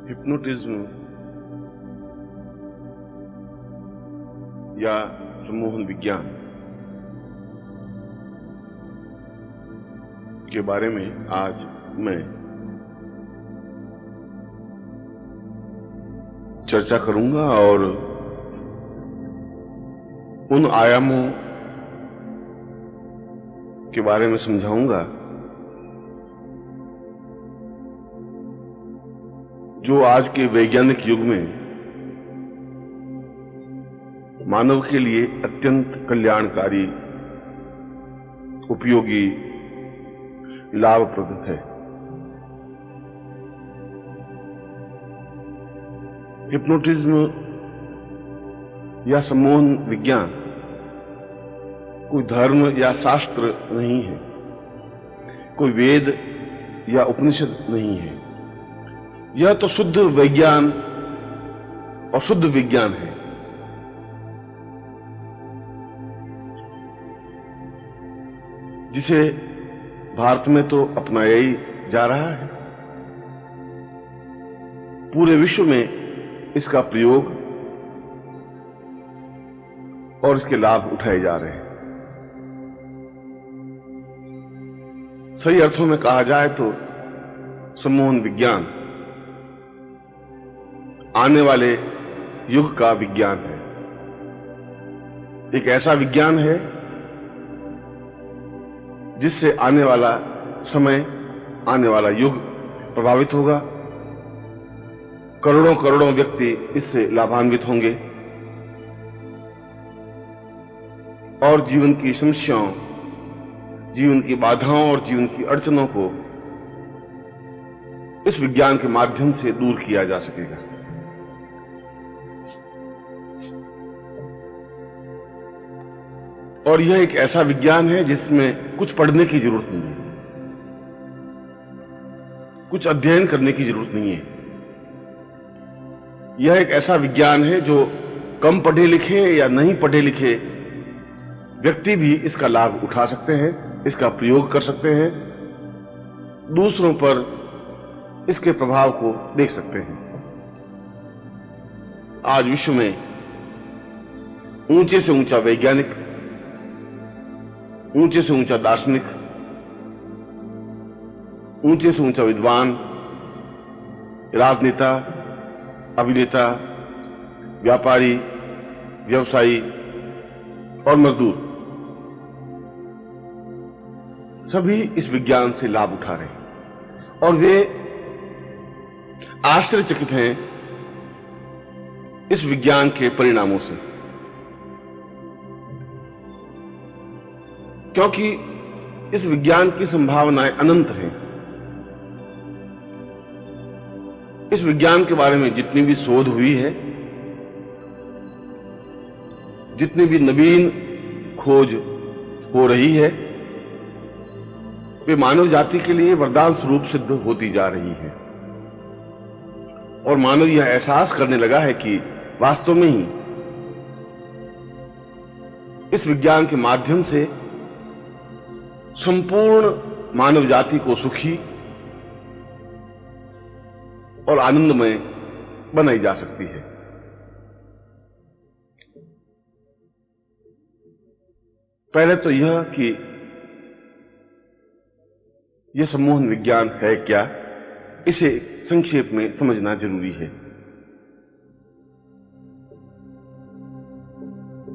Hypnotism या सम्मोहन विज्ञान के बारे में आज मैं चर्चा करूंगा और उन आयामों के बारे में समझाऊंगा जो आज के वैज्ञानिक युग में मानव के लिए अत्यंत कल्याणकारी, उपयोगी, लाभप्रद है। हिप्नोटिज्म या सम्मोहन विज्ञान कोई धर्म या शास्त्र नहीं है, कोई वेद या उपनिषद नहीं है। यह तो शुद्ध विज्ञान और शुद्ध विज्ञान है। जिसे भारत में तो अपनाया ही जा रहा है। पूरे विश्व में इसका प्रयोग और इसके लाभ उठाए जा रहे हैं। सही अर्थों में कहा जाए तो सम्मोहन विज्ञान आने वाले युग का विज्ञान है। एक ऐसा विज्ञान है जिससे आने वाला समय, आने वाला युग प्रभावित होगा। करोड़ों करोड़ों व्यक्ति इससे लाभान्वित होंगे और जीवन की समस्याओं, जीवन की बाधाओं और जीवन की अड़चनों को इस विज्ञान के माध्यम से दूर किया जा सकेगा। और यह एक ऐसा विज्ञान है जिसमें कुछ पढ़ने की जरूरत नहीं है, कुछ अध्ययन करने की जरूरत नहीं है। यह एक ऐसा विज्ञान है जो कम पढ़े लिखे या नहीं पढ़े लिखे व्यक्ति भी इसका लाभ उठा सकते हैं, इसका प्रयोग कर सकते हैं, दूसरों पर इसके प्रभाव को देख सकते हैं। आज विश्व में ऊंचे से ऊंचा वैज्ञानिक, ऊंचे से ऊंचा दार्शनिक, ऊंचे से ऊंचा विद्वान, राजनेता, अभिनेता, व्यापारी, व्यवसायी और मजदूर सभी इस विज्ञान से लाभ उठा रहे हैं और वे आश्चर्यचकित हैं इस विज्ञान के परिणामों से, क्योंकि इस विज्ञान की संभावनाएं अनंत हैं। इस विज्ञान के बारे में जितनी भी शोध हुई है, जितनी भी नवीन खोज हो रही है, वे मानव जाति के लिए वरदान स्वरूप सिद्ध होती जा रही है। और मानव यह एहसास करने लगा है कि वास्तव में ही इस विज्ञान के माध्यम से संपूर्ण मानव जाति को सुखी और आनंदमय बनाई जा सकती है। पहले तो यह कि यह सम्मोहन विज्ञान है क्या, इसे संक्षेप में समझना जरूरी है।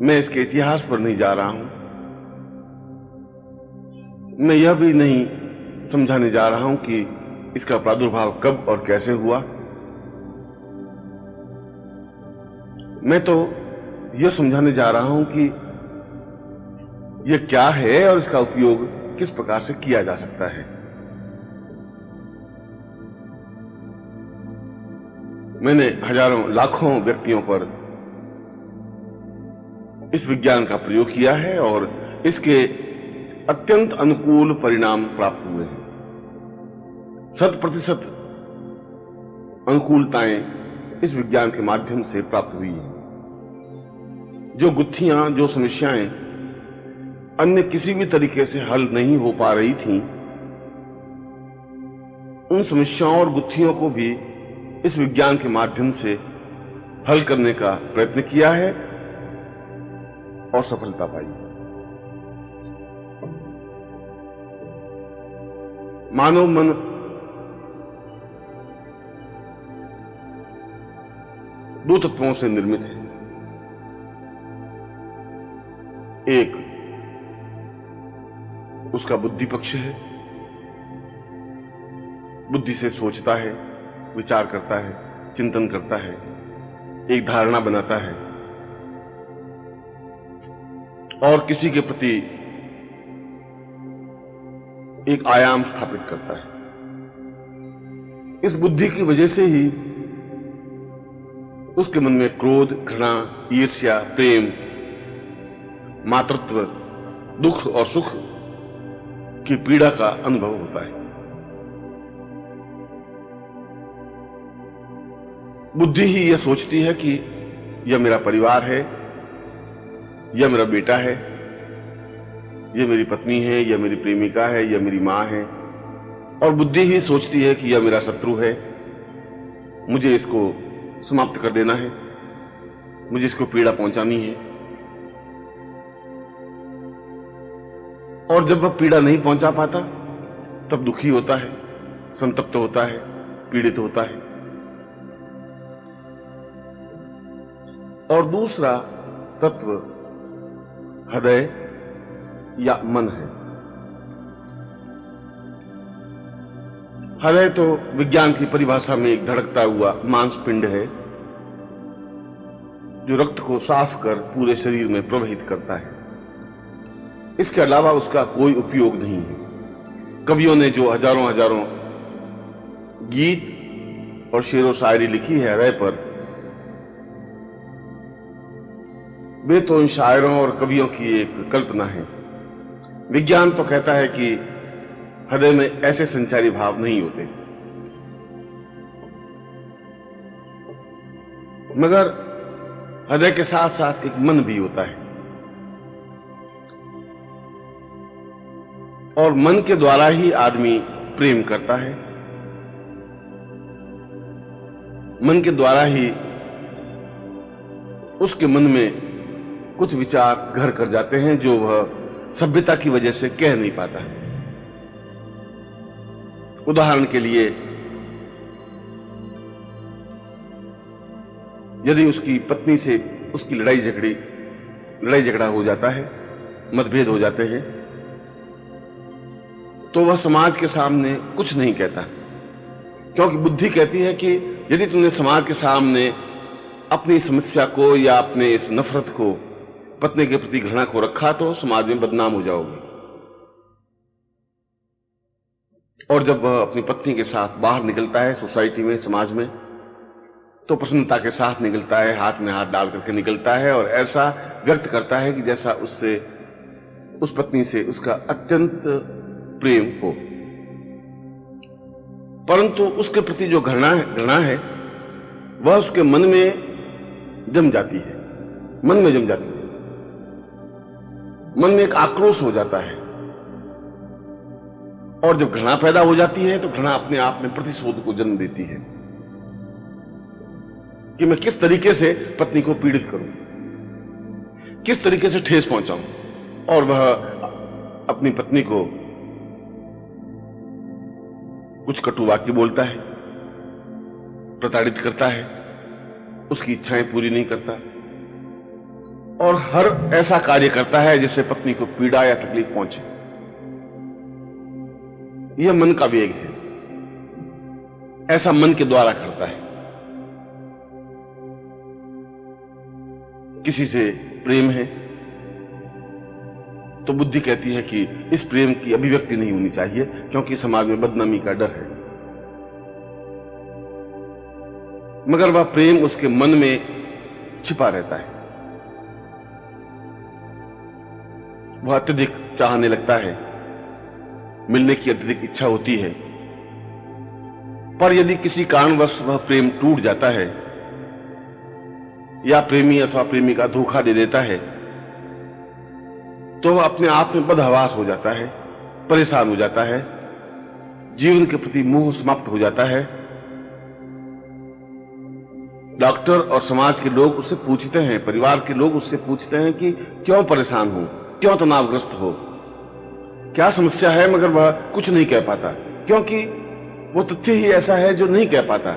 मैं इसके इतिहास पर नहीं जा रहा हूं, मैं यह भी नहीं समझाने जा रहा हूं कि इसका प्रादुर्भाव कब और कैसे हुआ। मैं तो यह समझाने जा रहा हूं कि यह क्या है और इसका उपयोग किस प्रकार से किया जा सकता है। मैंने हजारों लाखों व्यक्तियों पर इस विज्ञान का प्रयोग किया है और इसके अत्यंत अनुकूल परिणाम प्राप्त हुए हैं। 100% अनुकूलताएं इस विज्ञान के माध्यम से प्राप्त हुई हैं। जो गुत्थियां, जो समस्याएं अन्य किसी भी तरीके से हल नहीं हो पा रही थीं, उन समस्याओं और गुत्थियों को भी इस विज्ञान के माध्यम से हल करने का प्रयत्न किया है और सफलता पाई। मानव मन दो तत्वों से निर्मित है। एक उसका बुद्धि पक्ष है, बुद्धि से सोचता है, विचार करता है, चिंतन करता है, एक धारणा बनाता है और किसी के प्रति एक आयाम स्थापित करता है। इस बुद्धि की वजह से ही उसके मन में क्रोध, घृणा, ईर्ष्या, प्रेम, मातृत्व, दुख और सुख की पीड़ा का अनुभव होता है। बुद्धि ही यह सोचती है कि यह मेरा परिवार है, यह मेरा बेटा है, यह मेरी पत्नी है, यह मेरी प्रेमिका है, यह मेरी मां है, और बुद्धि ही सोचती है कि यह मेरा शत्रु है, मुझे इसको समाप्त कर देना है, मुझे इसको पीड़ा पहुंचानी है। और जब वह पीड़ा नहीं पहुंचा पाता तब दुखी होता है, संतप्त होता है, पीड़ित होता है। और दूसरा तत्व हृदय या मन है। हृदय तो विज्ञान की परिभाषा में एक धड़कता हुआ मांसपिंड है जो रक्त को साफ कर पूरे शरीर में प्रवाहित करता है। इसके अलावा उसका कोई उपयोग नहीं है। कवियों ने जो हजारों गीत और शेरो शायरी लिखी है हृदय पर, वे तो इन शायरों और कवियों की एक कल्पना है। विज्ञान तो कहता है कि हृदय में ऐसे संचारी भाव नहीं होते, मगर हृदय के साथ साथ एक मन भी होता है और मन के द्वारा ही आदमी प्रेम करता है। मन के द्वारा ही उसके मन में कुछ विचार घर कर जाते हैं जो वह सभ्यता की वजह से कह नहीं पाता है। उदाहरण के लिए, यदि उसकी पत्नी से उसकी लड़ाई झगड़ा हो जाता है, मतभेद हो जाते हैं, तो वह समाज के सामने कुछ नहीं कहता, क्योंकि बुद्धि कहती है कि यदि तुमने समाज के सामने अपनी समस्या को या अपने इस नफरत को, पत्नी के प्रति घृणा को रखा तो समाज में बदनाम हो जाओगे। और जब वह अपनी पत्नी के साथ बाहर निकलता है सोसाइटी में, समाज में, तो प्रसन्नता के साथ निकलता है, हाथ में हाथ डाल करके निकलता है और ऐसा व्यक्त करता है कि जैसा उससे, उस पत्नी से उसका अत्यंत प्रेम हो। परंतु उसके प्रति जो घृणा है वह उसके मन में जम जाती है, मन में जम जाती है, मन में एक आक्रोश हो जाता है। और जब घृणा पैदा हो जाती है तो घृणा अपने आप में प्रतिशोध को जन्म देती है कि मैं किस तरीके से पत्नी को पीड़ित करूं, किस तरीके से ठेस पहुंचाऊं। और वह अपनी पत्नी को कुछ कटु वाक्य बोलता है, प्रताड़ित करता है, उसकी इच्छाएं पूरी नहीं करता और हर ऐसा कार्य करता है जिससे पत्नी को पीड़ा या तकलीफ पहुंचे। यह मन का वेग है, ऐसा मन के द्वारा करता है। किसी से प्रेम है तो बुद्धि कहती है कि इस प्रेम की अभिव्यक्ति नहीं होनी चाहिए क्योंकि समाज में बदनामी का डर है, मगर वह प्रेम उसके मन में छिपा रहता है। वह अत्यधिक चाहने लगता है, मिलने की अत्यधिक इच्छा होती है, पर यदि किसी कारणवश वह प्रेम टूट जाता है या प्रेमी अथवा प्रेमिका धोखा दे देता है, तो वह अपने आप में बदहवास हो जाता है, परेशान हो जाता है, जीवन के प्रति मोह समाप्त हो जाता है। डॉक्टर और समाज के लोग उससे पूछते हैं, परिवार के लोग उससे पूछते हैं कि क्यों परेशान हो, क्यों तनावग्रस्त हो, क्या समस्या है, मगर वह कुछ नहीं कह पाता, क्योंकि वो तथ्य ही ऐसा है जो नहीं कह पाता।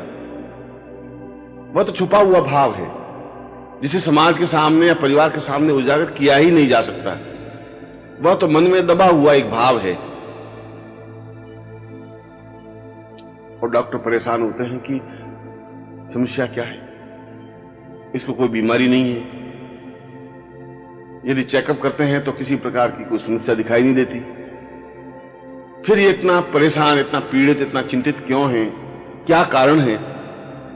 वह तो छुपा हुआ भाव है जिसे समाज के सामने या परिवार के सामने उजागर किया ही नहीं जा सकता। वह तो मन में दबा हुआ एक भाव है। और डॉक्टर परेशान होते हैं कि समस्या क्या है, इसको कोई बीमारी नहीं है। यदि चेकअप करते हैं तो किसी प्रकार की कोई समस्या दिखाई नहीं देती। फिर ये इतना परेशान, इतना पीड़ित, इतना चिंतित क्यों है, क्या कारण है?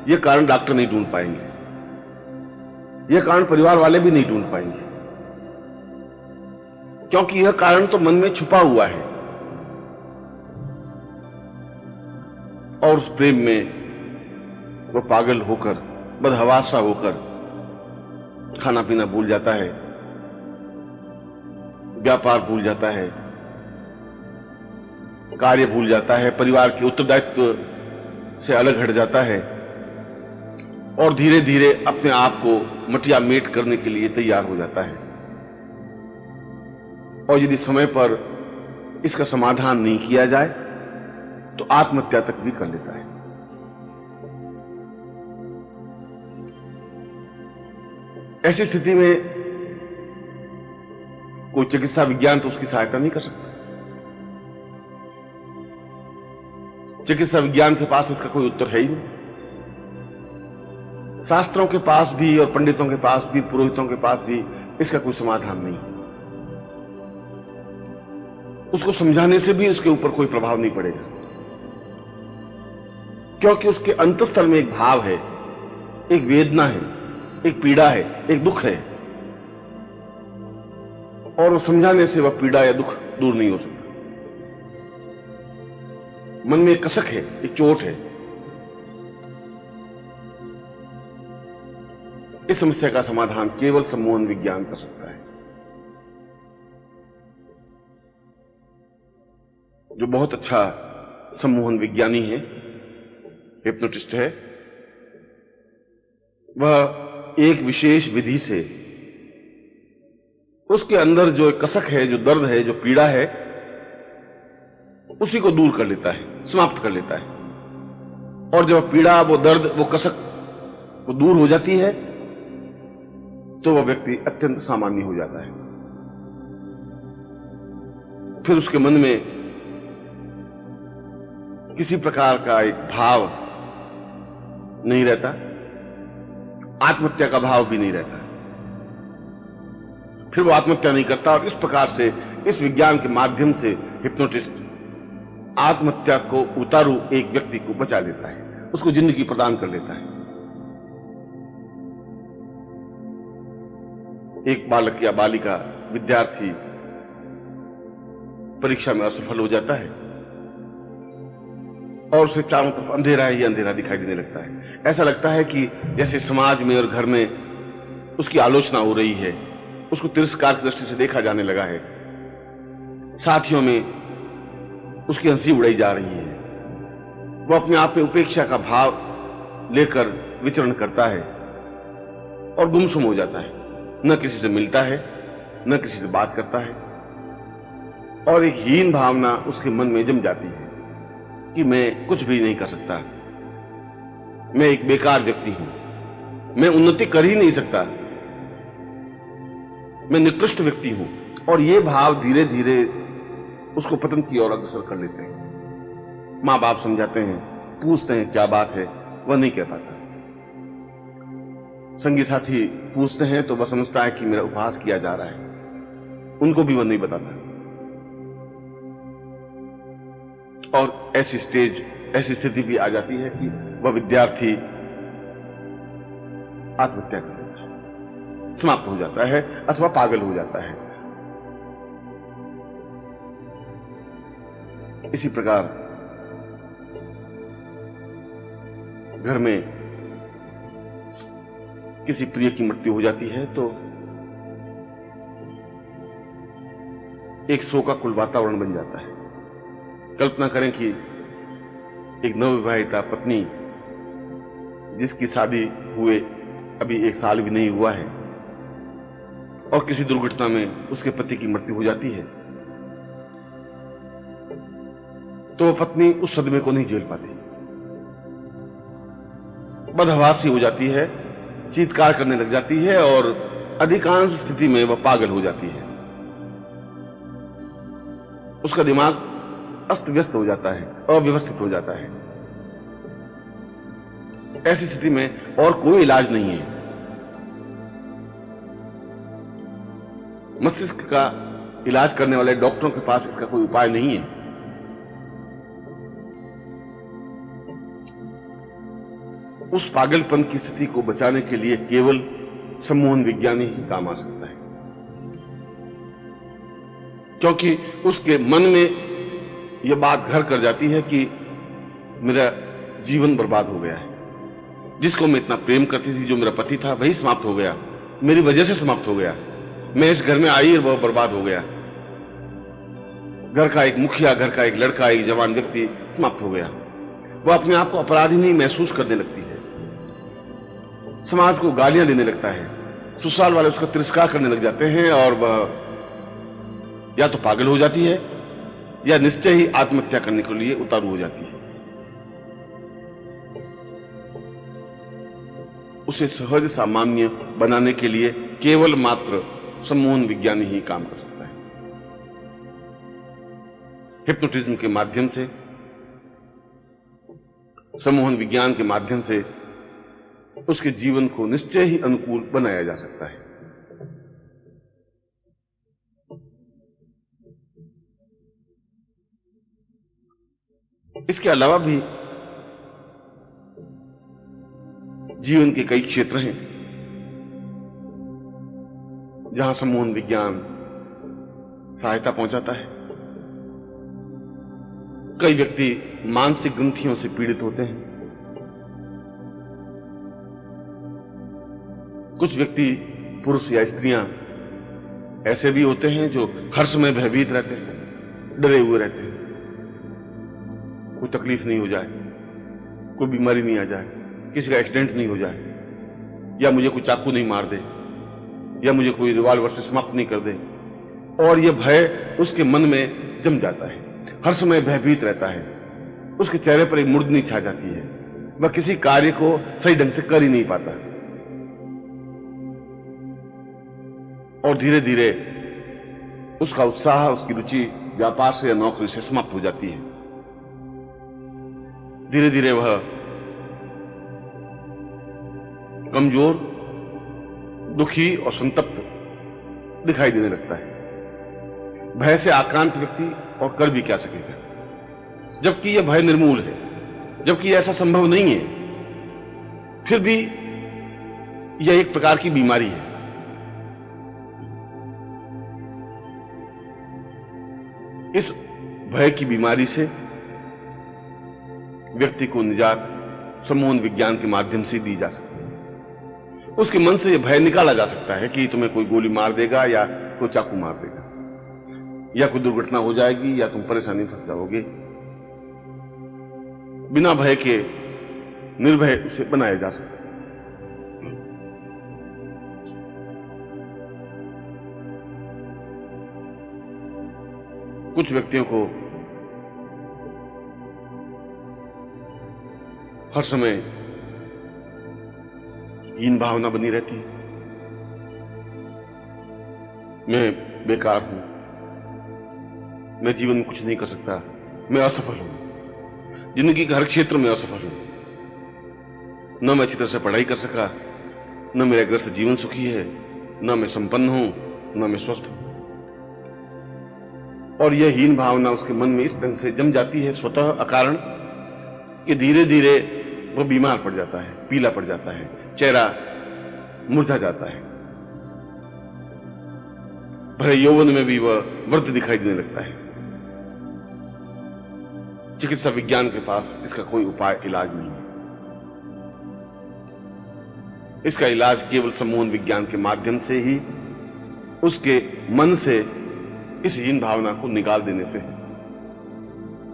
यह कारण डॉक्टर नहीं ढूंढ पाएंगे, यह कारण परिवार वाले भी नहीं ढूंढ पाएंगे, क्योंकि यह कारण तो मन में छुपा हुआ है। और उस प्रेम में वह पागल होकर, बदहवास सा होकर खाना पीना भूल जाता है, व्यापार भूल जाता है, कार्य भूल जाता है, परिवार के उत्तरदायित्व से अलग हट जाता है और धीरे धीरे अपने आप को मटिया मेट करने के लिए तैयार हो जाता है। और यदि समय पर इसका समाधान नहीं किया जाए तो आत्महत्या तक भी कर लेता है। ऐसी स्थिति में कोई चिकित्सा विज्ञान तो उसकी सहायता नहीं कर सकता। चिकित्सा विज्ञान के पास इसका कोई उत्तर है ही नहीं। शास्त्रों के पास भी और पंडितों के पास भी, पुरोहितों के पास भी इसका कोई समाधान नहीं। उसको समझाने से भी उसके ऊपर कोई प्रभाव नहीं पड़ेगा, क्योंकि उसके अंतःस्थल में एक भाव है, एक वेदना है, एक पीड़ा है, एक दुख है, और समझाने से वह पीड़ा या दुख दूर नहीं हो सकता। मन में एक कसक है, एक चोट है। इस समस्या का समाधान केवल सम्मोहन विज्ञान कर सकता है, जो बहुत अच्छा सम्मोहन विज्ञानी है, हिप्नोटिस्ट है। वह एक विशेष विधि से उसके अंदर जो कसक है, जो दर्द है, जो पीड़ा है, उसी को दूर कर लेता है, समाप्त कर लेता है। और जब पीड़ा, वो दर्द, वो कसक वो दूर हो जाती है तो वह व्यक्ति अत्यंत सामान्य हो जाता है। फिर उसके मन में किसी प्रकार का एक भाव नहीं रहता, आत्महत्या का भाव भी नहीं रहता। फिर वो आत्महत्या नहीं करता। और इस प्रकार से, इस विज्ञान के माध्यम से हिप्नोटिस्ट आत्महत्या को उतारू एक व्यक्ति को बचा लेता है, उसको जिंदगी प्रदान कर लेता है। एक बालक या बालिका, विद्यार्थी परीक्षा में असफल हो जाता है और उसे चारों तरफ अंधेरा ही अंधेरा दिखाई देने लगता है। ऐसा लगता है कि जैसे समाज में और घर में उसकी आलोचना हो रही है, उसको तिरस्कार की दृष्टि से देखा जाने लगा है, साथियों में उसकी हंसी उड़ाई जा रही है। वह अपने आप में उपेक्षा का भाव लेकर विचरण करता है और गुमसुम हो जाता है, न किसी से मिलता है, न किसी से बात करता है, और एक हीन भावना उसके मन में जम जाती है कि मैं कुछ भी नहीं कर सकता, मैं एक बेकार व्यक्ति हूं, मैं उन्नति कर ही नहीं सकता, मैं निकृष्ट व्यक्ति हूं। और ये भाव धीरे धीरे उसको पतन की ओर अग्रसर कर लेते हैं। मां बाप समझाते हैं, पूछते हैं क्या बात है, वह नहीं कह पाता। संगी साथी पूछते हैं तो वह समझता है कि मेरा उपहास किया जा रहा है, उनको भी वह नहीं बताता। और ऐसी स्थिति भी आ जाती है कि वह विद्यार्थी आत्महत्या कर लेता है, समाप्त हो जाता है अथवा पागल हो जाता है। इसी प्रकार घर में किसी प्रिय की मृत्यु हो जाती है तो एक शोक का कुल वातावरण बन जाता है। कल्पना करें कि एक नवविवाहिता पत्नी जिसकी शादी हुए अभी 1 साल भी नहीं हुआ है और किसी दुर्घटना में उसके पति की मृत्यु हो जाती है तो वह पत्नी उस सदमे को नहीं झेल पाती, बदहवासी हो जाती है, चीत्कार करने लग जाती है और अधिकांश स्थिति में वह पागल हो जाती है। उसका दिमाग अस्त व्यस्त हो जाता है, अव्यवस्थित हो जाता है। ऐसी स्थिति में और कोई इलाज नहीं है। मस्तिष्क का इलाज करने वाले डॉक्टरों के पास इसका कोई उपाय नहीं है। उस पागलपन की स्थिति को बचाने के लिए केवल सम्मोहन विज्ञान ही काम आ सकता है, क्योंकि उसके मन में यह बात घर कर जाती है कि मेरा जीवन बर्बाद हो गया है। जिसको मैं इतना प्रेम करती थी, जो मेरा पति था, वही समाप्त हो गया, मेरी वजह से समाप्त हो गया। मैं इस घर में आई और वह बर्बाद हो गया। घर का एक मुखिया, घर का एक लड़का, एक जवान व्यक्ति समाप्त हो गया। वह अपने आप को अपराधी नहीं महसूस करने लगती है, समाज को गालियां देने लगता है, ससुराल वाले उसका तिरस्कार करने लग जाते हैं और वह या तो पागल हो जाती है या निश्चय ही आत्महत्या करने के लिए उतारू हो जाती है। उसे सहज सामान्य बनाने के लिए केवल मात्र सम्मोहन विज्ञान ही काम कर सकता है। हिप्नोटिज्म के माध्यम से, सम्मोहन विज्ञान के माध्यम से उसके जीवन को निश्चय ही अनुकूल बनाया जा सकता है। इसके अलावा भी जीवन के कई क्षेत्र हैं जहां सम्मोहन विज्ञान सहायता पहुंचाता है। कई व्यक्ति मानसिक ग्रंथियों से पीड़ित होते हैं। कुछ व्यक्ति, पुरुष या स्त्रियां, ऐसे भी होते हैं जो हर समय भयभीत रहते हैं, डरे हुए रहते हैं, कोई तकलीफ नहीं हो जाए, कोई बीमारी नहीं आ जाए, किसी का एक्सीडेंट नहीं हो जाए, या मुझे कोई चाकू नहीं मार दे, या मुझे कोई रिवॉल्वर से समाप्त नहीं कर दे। और यह भय उसके मन में जम जाता है, हर समय भयभीत रहता है, उसके चेहरे पर एक मुर्दनी छा जाती है, वह किसी कार्य को सही ढंग से कर ही नहीं पाता और धीरे धीरे उसका उत्साह, उसकी रुचि व्यापार से या नौकरी से समाप्त हो जाती है। धीरे धीरे वह कमजोर, दुखी और संतप्त दिखाई देने लगता है। भय से आक्रांत व्यक्ति और कर भी क्या सकेगा, जबकि यह भय निर्मूल है, जबकि ऐसा संभव नहीं है, फिर भी यह एक प्रकार की बीमारी है। इस भय की बीमारी से व्यक्ति को निजात सम्मोहन विज्ञान के माध्यम से दी जा सकती है। उसके मन से यह भय निकाला जा सकता है कि तुम्हें कोई गोली मार देगा या कोई चाकू मार देगा या कोई दुर्घटना हो जाएगी या तुम परेशानी में फंस जाओगे। बिना भय के निर्भय इसे बनाया जा सकता है। कुछ व्यक्तियों को हर समय हीन भावना बनी रहती है, मैं बेकार हूं, मैं जीवन में कुछ नहीं कर सकता, मैं असफल हूं, जिंदगी के हर क्षेत्र में असफल हूं, न मैं अच्छी तरह से पढ़ाई कर सका, न मेरा ग्रस्त जीवन सुखी है, न मैं संपन्न हूं, न मैं स्वस्थ हूं। और यह हीन भावना उसके मन में इस ढंग से जम जाती है स्वतः अकारण कि धीरे धीरे वह बीमार पड़ जाता है, पीला पड़ जाता है, चेहरा मुरझा जाता है, भले यौवन में भी वह वृद्ध दिखाई देने लगता है। चिकित्सा विज्ञान के पास इसका कोई उपाय इलाज नहीं है। इसका इलाज केवल सम्मोहन विज्ञान के माध्यम से ही उसके मन से इस हीन भावना को निकाल देने से,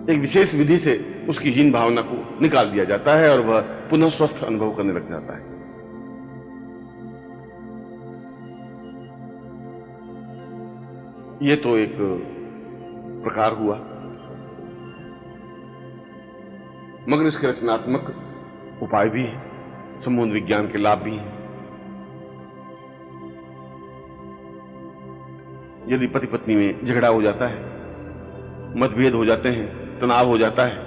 एक विशेष विधि से उसकी हीन भावना को निकाल दिया जाता है और वह पुनः स्वस्थ अनुभव करने लग जाता है। यह तो एक प्रकार हुआ, मगर इसके रचनात्मक उपाय भी है, सम्मोहन विज्ञान के लाभ भी हैं। यदि पति पत्नी में झगड़ा हो जाता है, मतभेद हो जाते हैं, तनाव हो जाता है,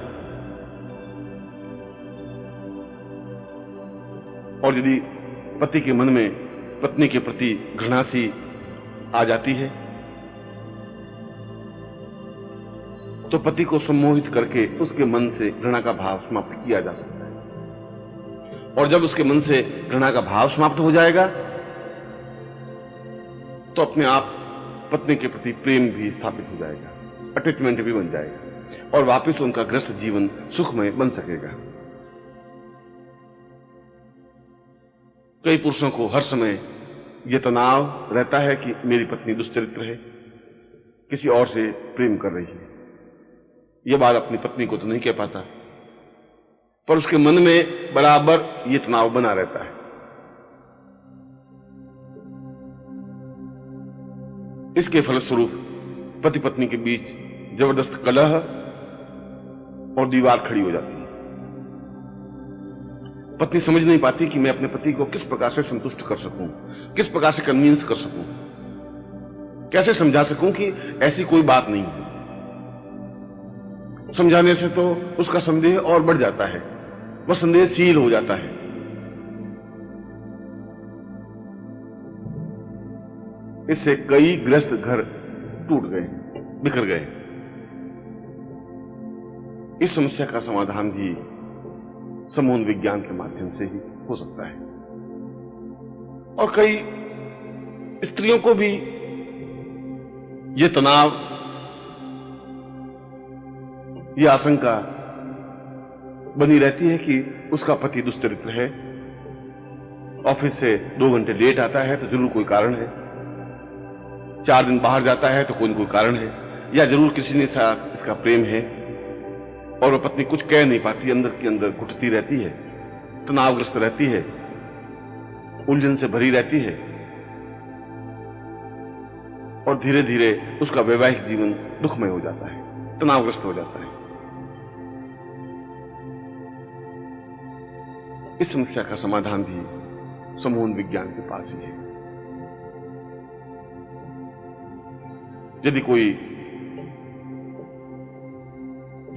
और यदि पति के मन में पत्नी के प्रति घृणा सी आ जाती है, तो पति को सम्मोहित करके उसके मन से घृणा का भाव समाप्त किया जा सकता है। और जब उसके मन से घृणा का भाव समाप्त हो जाएगा, तो अपने आप पत्नी के प्रति प्रेम भी स्थापित हो जाएगा, अटैचमेंट भी बन जाएगा और वापस उनका ग्रस्त जीवन सुखमय बन सकेगा। कई पुरुषों को हर समय यह तनाव रहता है कि मेरी पत्नी दुष्चरित्र है, किसी और से प्रेम कर रही है। यह बात अपनी पत्नी को तो नहीं कह पाता, पर उसके मन में बराबर यह तनाव बना रहता है। इसके फलस्वरूप पति पत्नी के बीच जबरदस्त कलह और दीवार खड़ी हो जाती है। पत्नी समझ नहीं पाती कि मैं अपने पति को किस प्रकार से संतुष्ट कर सकूं, किस प्रकार से कन्विंस कर सकूं, कैसे समझा सकूं कि ऐसी कोई बात नहीं है। समझाने से तो उसका संदेह और बढ़ जाता है, वह संदेहशील हो जाता है। इससे कई ग्रस्त घर टूट गए, बिखर गए। इस समस्या का समाधान भी सम्मोहन विज्ञान के माध्यम से ही हो सकता है। और कई स्त्रियों को भी यह तनाव, यह आशंका बनी रहती है कि उसका पति दुष्चरित्र है, ऑफिस से 2 घंटे लेट आता है तो जरूर कोई कारण है, 4 दिन बाहर जाता है तो कोई न कोई कारण है, या जरूर किसी ने साथ इसका प्रेम है। और वह पत्नी कुछ कह नहीं पाती, अंदर के अंदर घुटती रहती है, तनावग्रस्त रहती है, उलझन से भरी रहती है, और धीरे धीरे उसका वैवाहिक जीवन दुखमय हो जाता है, तनावग्रस्त हो जाता है। इस समस्या का समाधान भी सम्मोहन विज्ञान के पास ही है। यदि कोई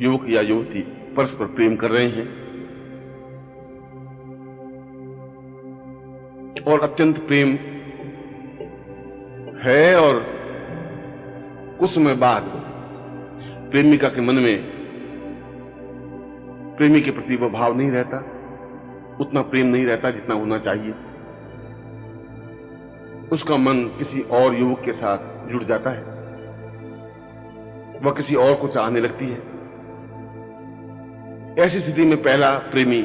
युवक या युवती परस्पर प्रेम कर रहे हैं और अत्यंत प्रेम है, और कुछ समय बाद प्रेमिका के मन में प्रेमी के प्रति वह भाव नहीं रहता, उतना प्रेम नहीं रहता जितना होना चाहिए, उसका मन किसी और युवक के साथ जुड़ जाता है, वह किसी और को चाहने लगती है। ऐसी स्थिति में पहला प्रेमी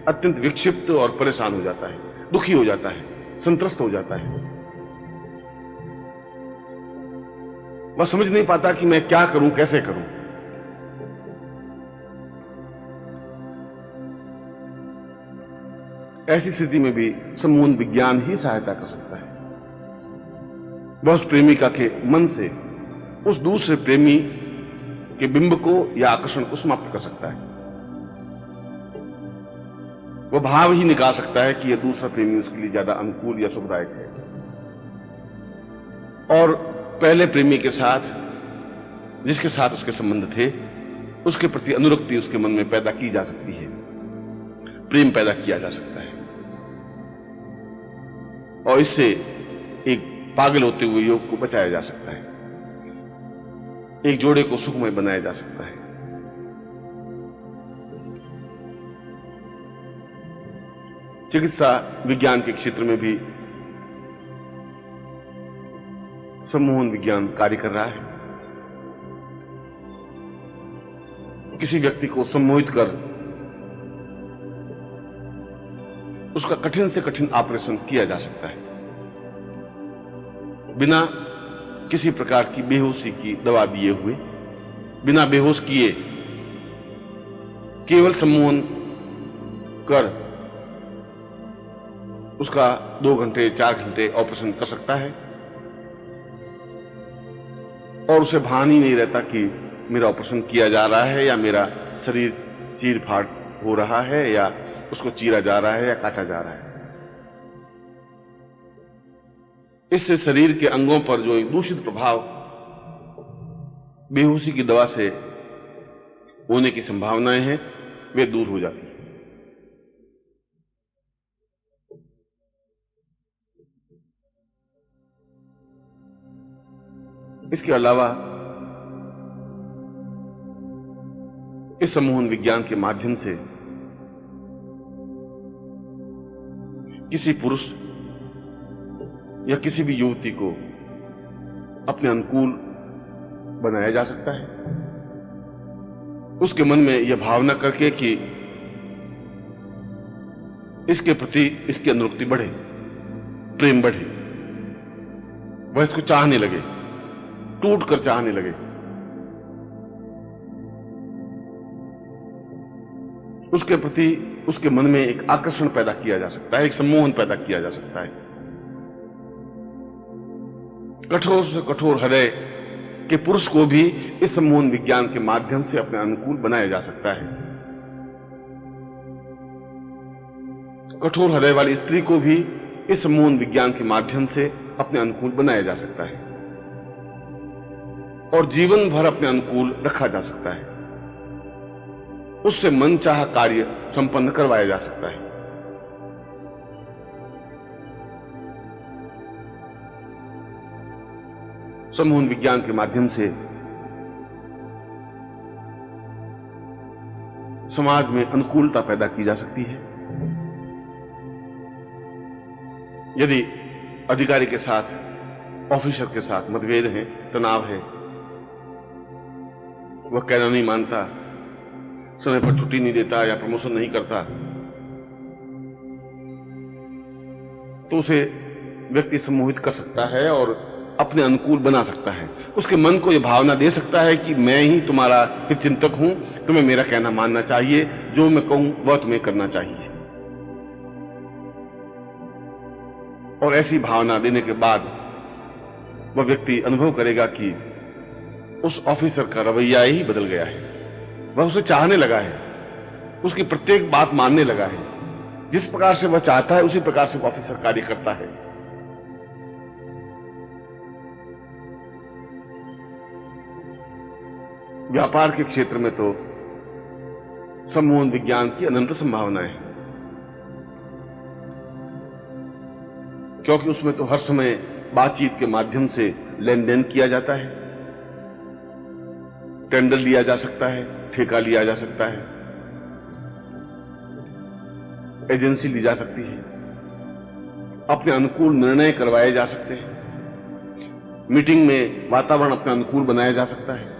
अत्यंत विक्षिप्त और परेशान हो जाता है, दुखी हो जाता है, संत्रस्त हो जाता है। वह समझ नहीं पाता कि मैं क्या करूं, कैसे करूं। ऐसी स्थिति में भी सम्मोहन विज्ञान ही सहायता कर सकता है। वह उस प्रेमिका के मन से उस दूसरे प्रेमी के बिंब को या आकर्षण को समाप्त कर सकता है। वह भाव ही निकाल सकता है कि यह दूसरा प्रेमी उसके लिए ज्यादा अनुकूल या सुखदायक है, और पहले प्रेमी के साथ, जिसके साथ उसके संबंध थे, उसके प्रति अनुरक्ति उसके मन में पैदा की जा सकती है, प्रेम पैदा किया जा सकता है, और इससे एक पागल होते हुए योग को बचाया जा सकता है, एक जोड़े को सुखमय बनाया जा सकता है। चिकित्सा विज्ञान के क्षेत्र में भी सम्मोहन विज्ञान कार्य कर रहा है। किसी व्यक्ति को सम्मोहित कर उसका कठिन से कठिन ऑपरेशन किया जा सकता है, बिना किसी प्रकार की बेहोशी की दवा दिए हुए, बिना बेहोश किए केवल सम्मोहन कर उसका 2 घंटे 4 घंटे ऑपरेशन कर सकता है और उसे भान ही नहीं रहता कि मेरा ऑपरेशन किया जा रहा है या मेरा शरीर चीर फाड़ हो रहा है या उसको चीरा जा रहा है या काटा जा रहा है। इससे शरीर के अंगों पर जो एक दूषित प्रभाव बेहोशी की दवा से होने की संभावनाएं हैं वे दूर हो जाती हैं। इसके अलावा इस सम्मोहन विज्ञान के माध्यम से किसी पुरुष या किसी भी युवती को अपने अनुकूल बनाया जा सकता है, उसके मन में यह भावना करके कि इसके प्रति इसकी अनुरक्ति बढ़े, प्रेम बढ़े, वह इसको चाहने लगे, टूट कर चाहने लगे। उसके प्रति उसके मन में एक आकर्षण पैदा किया जा सकता है, एक सम्मोहन पैदा किया जा सकता है। कठोर से कठोर हृदय के पुरुष को भी इस सम्मोहन विज्ञान के माध्यम से अपने अनुकूल बनाया जा सकता है। कठोर हृदय वाली स्त्री को भी इस सम्मोहन विज्ञान के माध्यम से अपने अनुकूल बनाया जा सकता है और जीवन भर अपने अनुकूल रखा जा सकता है। उससे मनचाहा कार्य संपन्न करवाया जा सकता है। सम्मोहन विज्ञान के माध्यम से समाज में अनुकूलता पैदा की जा सकती है। यदि अधिकारी के साथ, ऑफिसर के साथ मतभेद है, तनाव है, वह कहना नहीं मानता, समय पर छुट्टी नहीं देता या प्रमोशन नहीं करता, तो उसे व्यक्ति सम्मोहित कर सकता है और अपने अनुकूल बना सकता है। उसके मन को यह भावना दे सकता है कि मैं ही तुम्हारा हितचिंतक हूं, तुम्हें मेरा कहना मानना चाहिए, जो मैं कहूं वह तुम्हें करना चाहिए। और ऐसी भावना देने के बाद वह व्यक्ति अनुभव करेगा कि उस ऑफिसर का रवैया ही बदल गया है, वह उसे चाहने लगा है, उसकी प्रत्येक बात मानने लगा है। जिस प्रकार से वह चाहता है उसी प्रकार से ऑफिसर कार्य करता है। व्यापार के क्षेत्र में तो सम्मोहन विज्ञान की अनंत संभावनाएं हैं, क्योंकि उसमें तो हर समय बातचीत के माध्यम से लेन देन किया जाता है। टेंडर लिया जा सकता है, ठेका लिया जा सकता है, एजेंसी ली जा सकती है, अपने अनुकूल निर्णय करवाए जा सकते हैं, मीटिंग में वातावरण अपने अनुकूल बनाया जा सकता है।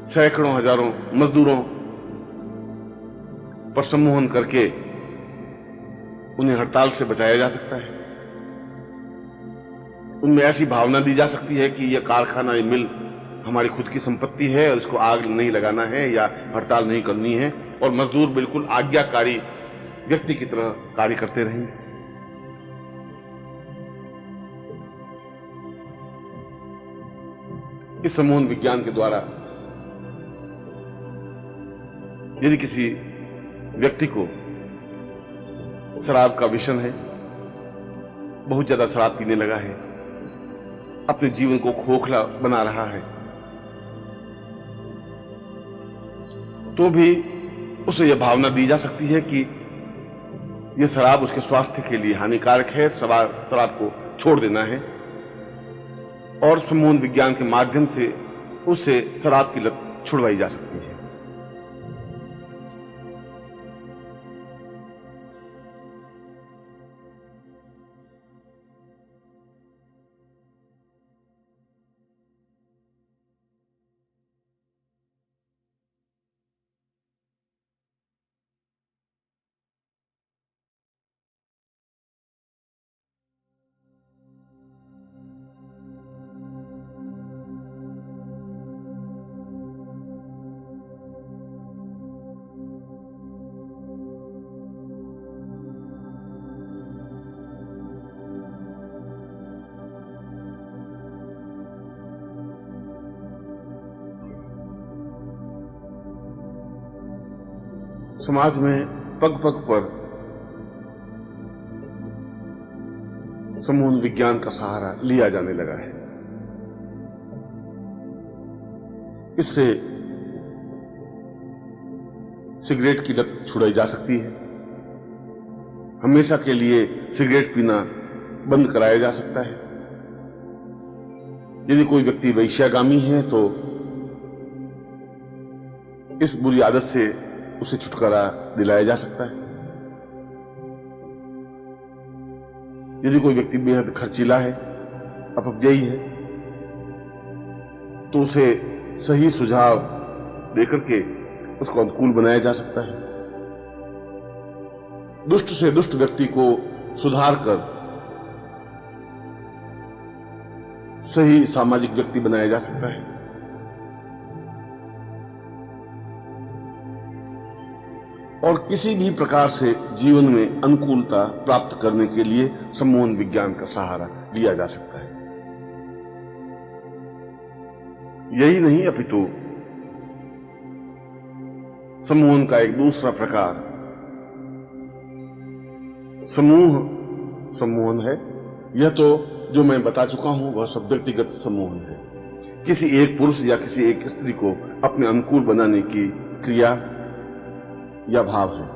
सैकड़ों हजारों मजदूरों पर सम्मोहन करके उन्हें हड़ताल से बचाया जा सकता है। उनमें ऐसी भावना दी जा सकती है कि यह कारखाना, यह मिल हमारी खुद की संपत्ति है और इसको आग नहीं लगाना है या हड़ताल नहीं करनी है, और मजदूर बिल्कुल आज्ञाकारी व्यक्ति की तरह कार्य करते रहेंगे। इस सम्मोहन विज्ञान के द्वारा यदि किसी व्यक्ति को शराब का व्यसन है, बहुत ज्यादा शराब पीने लगा है, अपने जीवन को खोखला बना रहा है, तो भी उसे यह भावना दी जा सकती है कि यह शराब उसके स्वास्थ्य के लिए हानिकारक है, शराब को छोड़ देना है, और सम्मोहन विज्ञान के माध्यम से उससे शराब की लत छुड़वाई जा सकती है। समाज में पग पग पर सम्मोहन विज्ञान का सहारा लिया जाने लगा है। इससे सिगरेट की लत छुड़ाई जा सकती है, हमेशा के लिए सिगरेट पीना बंद कराया जा सकता है। यदि कोई व्यक्ति वैश्यागामी है तो इस बुरी आदत से उसे छुटकारा दिलाया जा सकता है। यदि कोई व्यक्ति बेहद खर्चीला है, अपव्ययी है, तो उसे सही सुझाव देकर के उसको अनुकूल बनाया जा सकता है। दुष्ट से दुष्ट व्यक्ति को सुधार कर सही सामाजिक व्यक्ति बनाया जा सकता है। और किसी भी प्रकार से जीवन में अनुकूलता प्राप्त करने के लिए सम्मोहन विज्ञान का सहारा लिया जा सकता है। यही नहीं अपितु सम्मोहन का एक दूसरा प्रकार समूह सम्मोहन है। यह तो जो मैं बता चुका हूं वह सब व्यक्तिगत सम्मोहन है। किसी एक पुरुष या किसी एक स्त्री को अपने अनुकूल बनाने की क्रिया या भाव है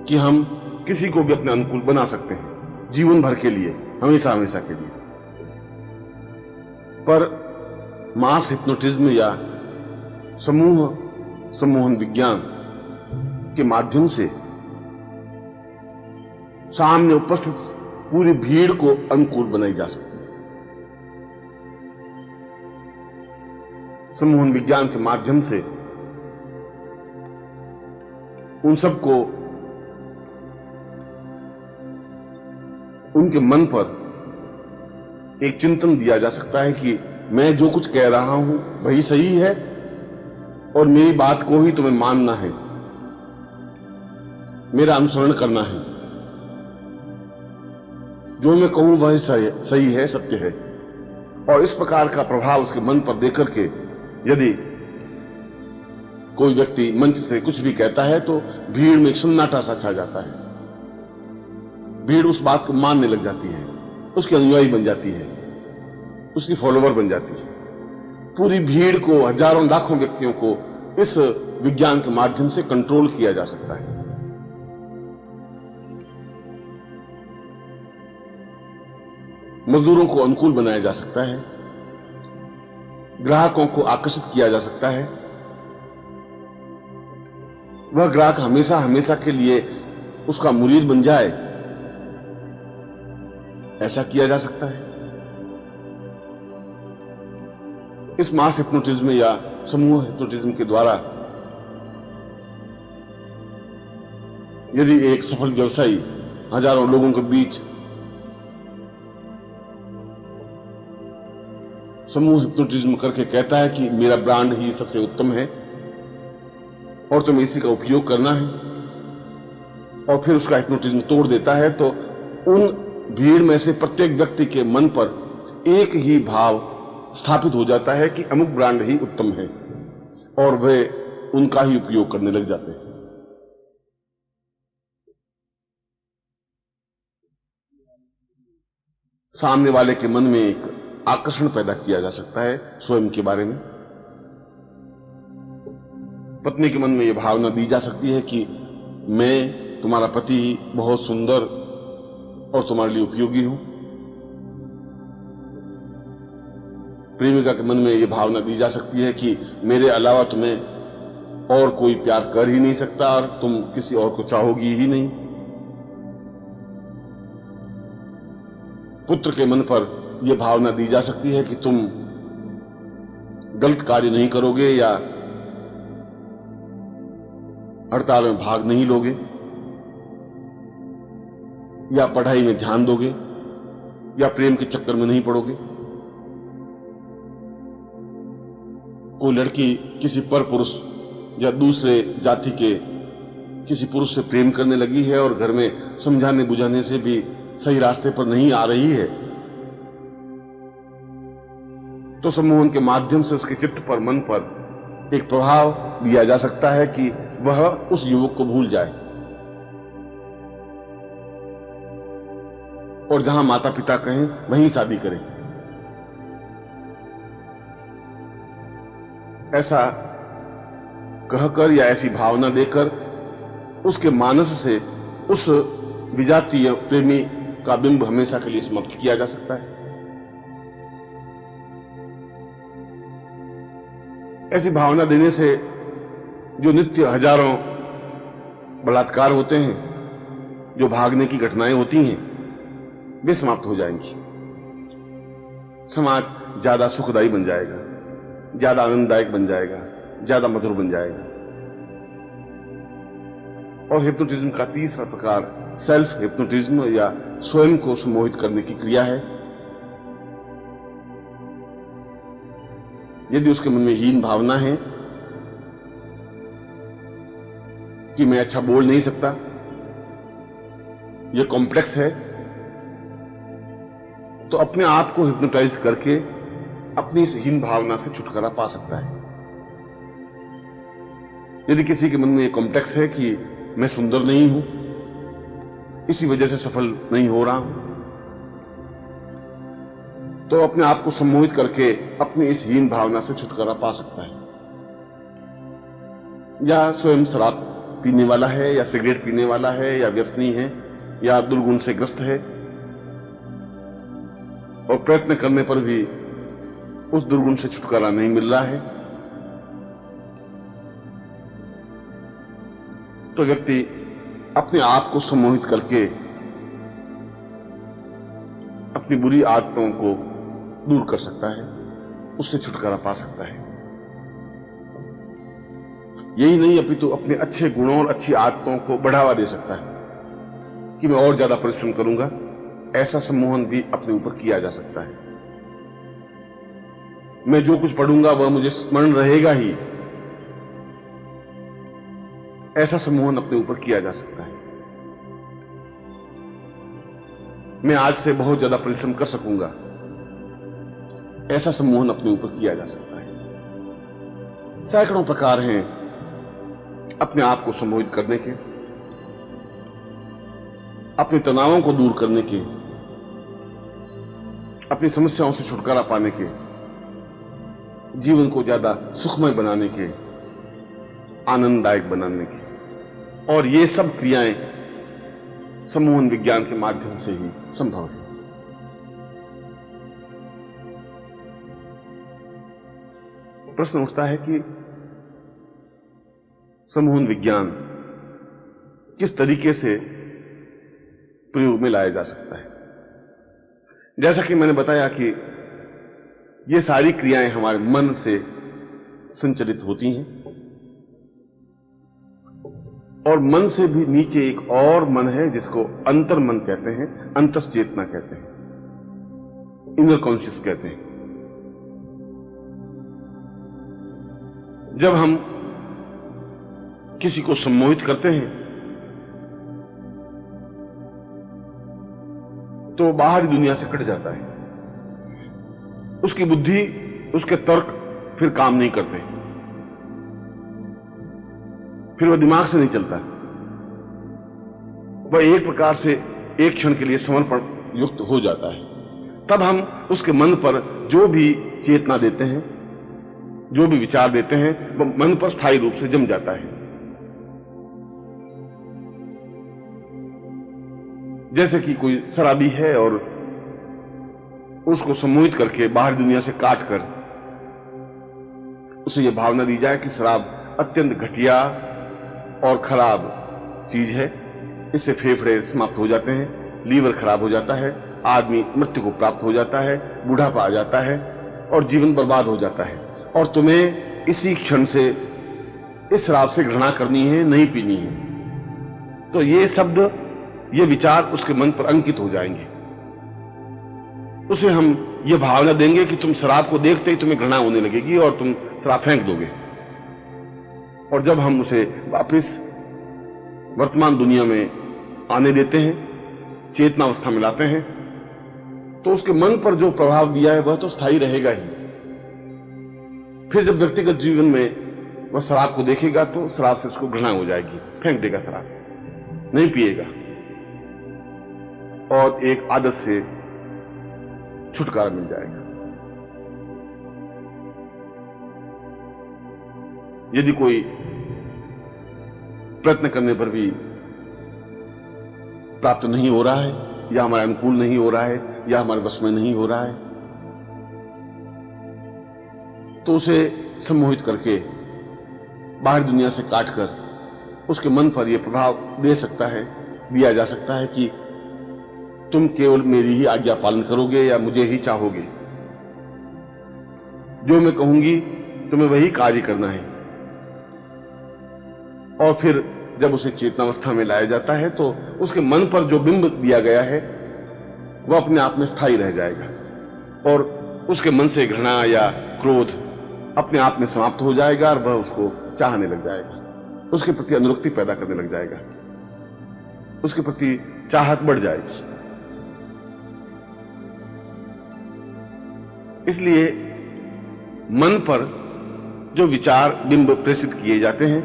कि हम किसी को भी अपने अनुकूल बना सकते हैं जीवन भर के लिए, हमेशा हमेशा के लिए। पर मास हिप्नोटिज्म या समूह सम्मोहन विज्ञान के माध्यम से सामने उपस्थित पूरी भीड़ को अनुकूल बनाई जा सकती है। सम्मोहन विज्ञान के माध्यम से उन सबको उनके मन पर एक चिंतन दिया जा सकता है कि मैं जो कुछ कह रहा हूं वही सही है और मेरी बात को ही तुम्हें मानना है, मेरा अनुसरण करना है। जो मैं कहूं वह सही है, सत्य है। और इस प्रकार का प्रभाव उसके मन पर देकर के यदि कोई व्यक्ति मंच से कुछ भी कहता है तो भीड़ में एक सन्नाटा सा छा जाता है। भीड़ उस बात को मानने लग जाती है, उसकी अनुयायी बन जाती है, उसकी फॉलोवर बन जाती है। पूरी भीड़ को, हजारों लाखों व्यक्तियों को इस विज्ञान के माध्यम से कंट्रोल किया जा सकता है। मजदूरों को अनुकूल बनाया जा सकता है, ग्राहकों को आकर्षित किया जा सकता है। वह ग्राहक हमेशा हमेशा के लिए उसका मुरीद बन जाए, ऐसा किया जा सकता है। इस मास हिप्नोटिज्म या समूह हिप्नोटिज्म के द्वारा यदि एक सफल व्यवसायी हजारों लोगों के बीच समूह हिप्नोटिज्म करके कहता है कि मेरा ब्रांड ही सबसे उत्तम है और तुम्हें इसी का उपयोग करना है, और फिर उसका हिप्नोटिज्म तोड़ देता है, तो उन भीड़ में से प्रत्येक व्यक्ति के मन पर एक ही भाव स्थापित हो जाता है कि अमुक ब्रांड ही उत्तम है और वे उनका ही उपयोग करने लग जाते हैं। सामने वाले के मन में एक आकर्षण पैदा किया जा सकता है स्वयं के बारे में। पत्नी के मन में यह भावना दी जा सकती है कि मैं तुम्हारा पति बहुत सुंदर और तुम्हारे लिए उपयोगी हूं। प्रेमिका के मन में यह भावना दी जा सकती है कि मेरे अलावा तुम्हें और कोई प्यार कर ही नहीं सकता और तुम किसी और को चाहोगी ही नहीं। पुत्र के मन पर यह भावना दी जा सकती है कि तुम गलत कार्य नहीं करोगे या हड़ताल में भाग नहीं लोगे या पढ़ाई में ध्यान दोगे या प्रेम के चक्कर में नहीं पड़ोगे। कोई लड़की किसी पर पुरुष या दूसरे जाति के किसी पुरुष से प्रेम करने लगी है और घर में समझाने बुझाने से भी सही रास्ते पर नहीं आ रही है, तो सम्मोहन के माध्यम से उसके चित्त पर, मन पर एक प्रभाव दिया जा सकता है कि वह उस युवक को भूल जाए और जहां माता पिता कहें वहीं शादी करे। ऐसा कहकर या ऐसी भावना देकर उसके मानस से उस विजातीय प्रेमी का बिंब हमेशा के लिए समाप्त किया जा सकता है। ऐसी भावना देने से जो नित्य हजारों बलात्कार होते हैं, जो भागने की घटनाएं होती हैं, वे समाप्त हो जाएंगी। समाज ज्यादा सुखदायी बन जाएगा, ज्यादा आनंददायक बन जाएगा, ज्यादा मधुर बन जाएगा। और हिप्नोटिज्म का तीसरा प्रकार सेल्फ हिप्नोटिज्म या स्वयं को सम्मोहित करने की क्रिया है। यदि उसके मन में हीन भावना है कि मैं अच्छा बोल नहीं सकता, यह कॉम्प्लेक्स है, तो अपने आप को हिप्नोटाइज करके अपनी इस हीन भावना से छुटकारा पा सकता है। यदि किसी के मन में यह कॉम्प्लेक्स है कि मैं सुंदर नहीं हूं, इसी वजह से सफल नहीं हो रहा हूं, तो अपने आप को सम्मोहित करके अपनी इस हीन भावना से छुटकारा पा सकता है। या स्वयं शराब पीने वाला है, या सिगरेट पीने वाला है, या व्यसनी है, या दुर्गुण से ग्रस्त है, और प्रयत्न करने पर भी उस दुर्गुण से छुटकारा नहीं मिल रहा है, तो व्यक्ति अपने आप को सम्मोहित करके अपनी बुरी आदतों को दूर कर सकता है, उससे छुटकारा पा सकता है। यही नहीं, अपितु अपने अच्छे गुणों और अच्छी आदतों को बढ़ावा दे सकता है कि मैं और ज्यादा परिश्रम करूंगा। ऐसा सम्मोहन भी अपने ऊपर किया जा सकता है। मैं जो कुछ पढ़ूंगा वह मुझे स्मरण रहेगा ही, ऐसा सम्मोहन अपने ऊपर किया जा सकता है। मैं आज से बहुत ज्यादा परिश्रम कर सकूंगा, ऐसा सम्मोहन अपने ऊपर किया जा सकता है। सैकड़ों प्रकार हैं अपने आप को सम्मोहित करने के, अपने तनावों को दूर करने के, अपनी समस्याओं से छुटकारा पाने के, जीवन को ज्यादा सुखमय बनाने के, आनंददायक बनाने की। और ये सब क्रियाएं सम्मोहन विज्ञान के माध्यम से ही संभव है। प्रश्न उठता है कि सम्मोहन विज्ञान किस तरीके से प्रयोग में लाया जा सकता है। जैसा कि मैंने बताया कि ये सारी क्रियाएं हमारे मन से संचालित होती हैं, और मन से भी नीचे एक और मन है जिसको अंतर्मन कहते हैं, अंतश्चेतना कहते हैं, इनर कॉन्शियस कहते हैं। जब हम किसी को सम्मोहित करते हैं तो बाहरी दुनिया से कट जाता है, उसकी बुद्धि, उसके तर्क फिर काम नहीं करते, फिर वह दिमाग से नहीं चलता, वह एक प्रकार से एक क्षण के लिए समर्पण युक्त हो जाता है। तब हम उसके मन पर जो भी चेतना देते हैं, जो भी विचार देते हैं, वह मन पर स्थायी रूप से जम जाता है। जैसे कि कोई शराबी है और उसको सम्मोहित करके बाहरी दुनिया से काट कर उसे यह भावना दी जाए कि शराब अत्यंत घटिया और खराब चीज है, इससे फेफड़े समाप्त हो जाते हैं, लीवर खराब हो जाता है, आदमी मृत्यु को प्राप्त हो जाता है, बूढ़ापा आ जाता है और जीवन बर्बाद हो जाता है, और तुम्हें इसी क्षण से इस शराब से घृणा करनी है, नहीं पीनी है। तो ये शब्द, ये विचार उसके मन पर अंकित हो जाएंगे। उसे हम ये भावना देंगे कि तुम शराब को देखते ही तुम्हें घृणा होने लगेगी और तुम शराब फेंक दोगे। और जब हम उसे वापस वर्तमान दुनिया में आने देते हैं, चेतना अवस्था में लाते हैं, तो उसके मन पर जो प्रभाव दिया है वह तो स्थायी रहेगा ही। फिर जब व्यक्तिगत जीवन में वह शराब को देखेगा तो शराब से उसको घृणा हो जाएगी, फेंक देगा शराब, नहीं पिएगा और एक आदत से छुटकारा मिल जाएगा। यदि कोई प्रयत्न करने पर भी प्राप्त नहीं हो रहा है, या हमारे अनुकूल नहीं हो रहा है, या हमारे वश में नहीं हो रहा है, तो उसे सम्मोहित करके बाहर दुनिया से काटकर उसके मन पर यह प्रभाव दिया जा सकता है कि तुम केवल मेरी ही आज्ञा पालन करोगे या मुझे ही चाहोगे, जो मैं कहूंगी तुम्हें वही कार्य करना है। और फिर जब उसे चेतनावस्था में लाया जाता है तो उसके मन पर जो बिंब दिया गया है वह अपने आप में स्थायी रह जाएगा और उसके मन से घृणा या क्रोध अपने आप में समाप्त हो जाएगा और वह उसको चाहने लग जाएगा, उसके प्रति अनुरक्ति पैदा करने लग जाएगा, उसके प्रति चाहत बढ़ जाएगी। इसलिए मन पर जो विचार बिंब प्रेषित किए जाते हैं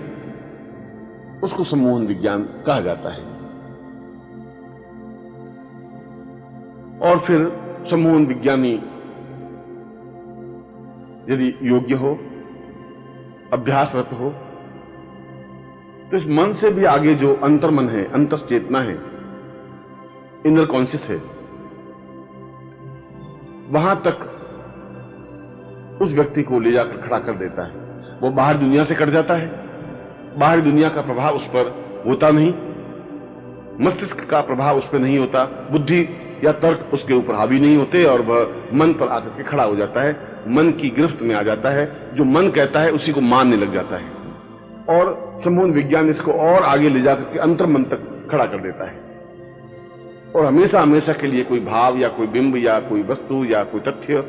उसको सम्मोहन विज्ञान कहा जाता है। और फिर सम्मोहन विज्ञानी यदि योग्य हो, अभ्यासरत हो, तो इस मन से भी आगे जो अंतर्मन है, अंतश्चेतना है, इनर कॉन्शियस है, वहां तक उस व्यक्ति को ले जाकर खड़ा कर देता है। वो बाहर दुनिया से कट जाता है, बाहरी दुनिया का प्रभाव उस पर होता नहीं, मस्तिष्क का प्रभाव उस पर नहीं होता, बुद्धि या तर्क उसके ऊपर हावी नहीं होते और वह मन पर आकर के खड़ा हो जाता है, मन की गिरफ्त में आ जाता है, जो मन कहता है उसी को मानने लग जाता है और सम्मोहन विज्ञान इसको और आगे ले जाकर के अंतर्मन तक खड़ा कर देता है और हमेशा हमेशा के लिए कोई भाव या कोई बिंब या कोई वस्तु या कोई तथ्य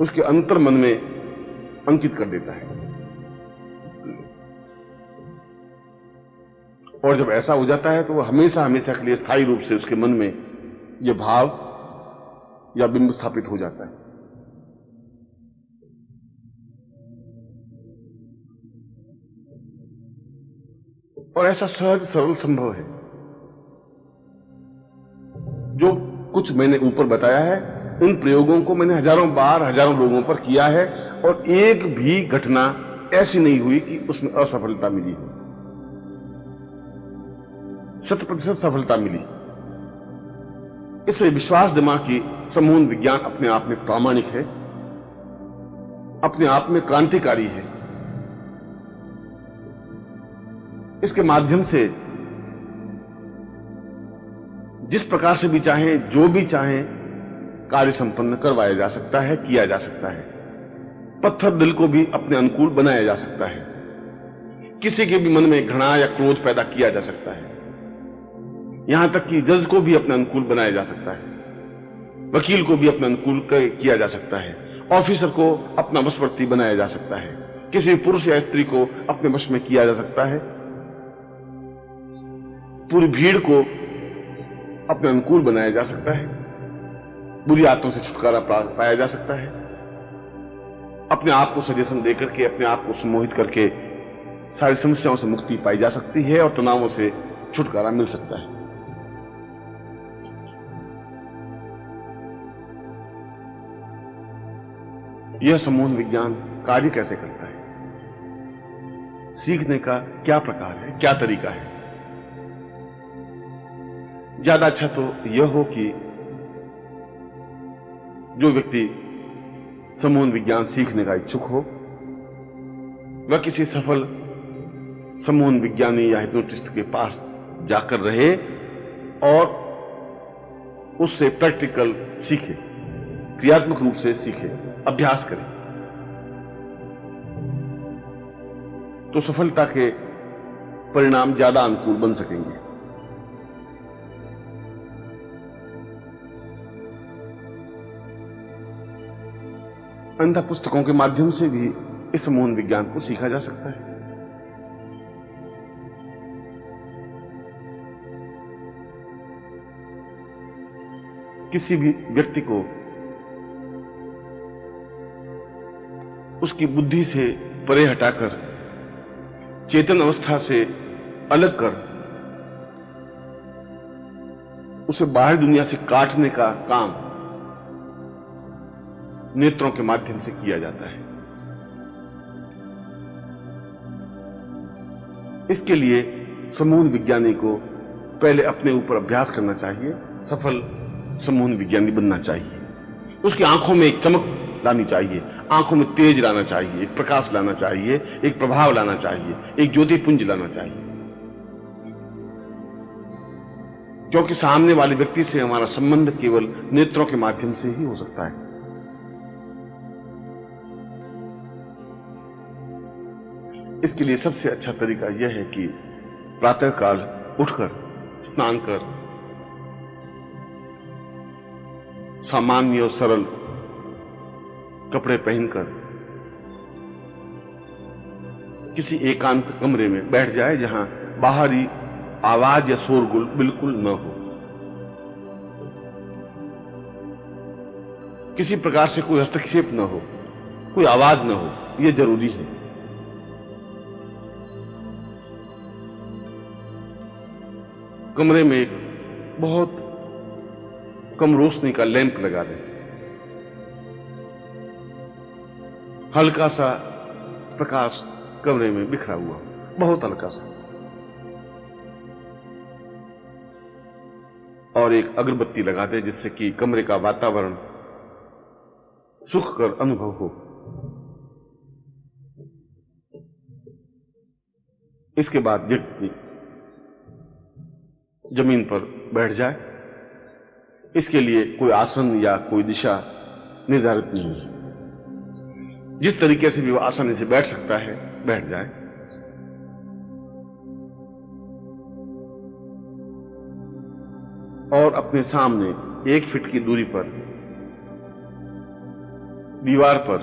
उसके अंतर्मन में अंकित कर देता है। और जब ऐसा हो जाता है तो वह हमेशा हमेशा के लिए स्थायी रूप से उसके मन में यह भाव या बिंब स्थापित हो जाता है। और ऐसा सहज सरल संभव है। जो कुछ मैंने ऊपर बताया है, इन प्रयोगों को मैंने हजारों बार हजारों लोगों पर किया है और एक भी घटना ऐसी नहीं हुई कि उसमें असफलता मिली हो। 100% सफलता मिली। इससे विश्वास जमा कि सम्मोहन विज्ञान अपने आप में प्रामाणिक है, अपने आप में क्रांतिकारी है। इसके माध्यम से जिस प्रकार से भी चाहें, जो भी चाहें, कार्य संपन्न करवाया जा सकता है, किया जा सकता है। पत्थर दिल को भी अपने अनुकूल बनाया जा सकता है। किसी के भी मन में घृणा या क्रोध पैदा किया जा सकता है। यहां तक कि जज को भी अपने अनुकूल बनाया जा सकता है, वकील को भी अपने अनुकूल किया जा सकता है, ऑफिसर को अपना वशवर्ती बनाया जा सकता है, किसी पुरुष या स्त्री को अपने वश में किया जा सकता है, पूरी भीड़ को अपने अनुकूल बनाया जा सकता है, बुरी आत्माओं से छुटकारा पाया जा सकता है, अपने आप को सजेशन देकर के अपने आप को सम्मोहित करके सारी समस्याओं से मुक्ति पाई जा सकती है और तनावों से छुटकारा मिल सकता है। यह सम्मोहन विज्ञान कार्य कैसे करता है, सीखने का क्या प्रकार है, क्या तरीका है। ज्यादा अच्छा तो यह हो कि जो व्यक्ति सम्मोहन विज्ञान सीखने का इच्छुक हो वह किसी सफल सम्मोहन विज्ञानी या हिप्नोटिस्ट के पास जाकर रहे और उससे प्रैक्टिकल सीखे, क्रियात्मक रूप से सीखे, अभ्यास करें, तो सफलता के परिणाम ज्यादा अनुकूल बन सकेंगे। अन्यथा पुस्तकों के माध्यम से भी इस सम्मोहन विज्ञान को सीखा जा सकता है। किसी भी व्यक्ति को उसकी बुद्धि से परे हटाकर चेतन अवस्था से अलग कर उसे बाहरी दुनिया से काटने का काम नेत्रों के माध्यम से किया जाता है। इसके लिए समूह विज्ञानी को पहले अपने ऊपर अभ्यास करना चाहिए, सफल समूह विज्ञानी बनना चाहिए। उसकी आंखों में एक चमक लानी चाहिए, आंखों में तेज लाना चाहिए, एक प्रकाश लाना चाहिए, एक प्रभाव लाना चाहिए, एक ज्योतिपुंज लाना चाहिए। क्योंकि सामने वाले व्यक्ति से हमारा संबंध केवल नेत्रों के माध्यम से ही हो सकता है। इसके लिए सबसे अच्छा तरीका यह है कि प्रातःकाल उठकर स्नान कर सामान्य और सरल कपड़े पहनकर किसी एकांत कमरे में बैठ जाए जहां बाहरी आवाज या शोरगुल बिल्कुल न हो, किसी प्रकार से कोई हस्तक्षेप न हो, कोई आवाज न हो, यह जरूरी है। कमरे में एक बहुत कम रोशनी का लैंप लगा दें, हल्का सा प्रकाश कमरे में बिखरा हुआ, बहुत हल्का सा, और एक अगरबत्ती लगा दें जिससे कि कमरे का वातावरण सुखकर अनुभव हो। इसके बाद व्यक्ति जमीन पर बैठ जाए। इसके लिए कोई आसन या कोई दिशा निर्धारित नहीं है, जिस तरीके से भी वो आसानी से बैठ सकता है बैठ जाए। और अपने सामने 1 फीट की दूरी पर दीवार पर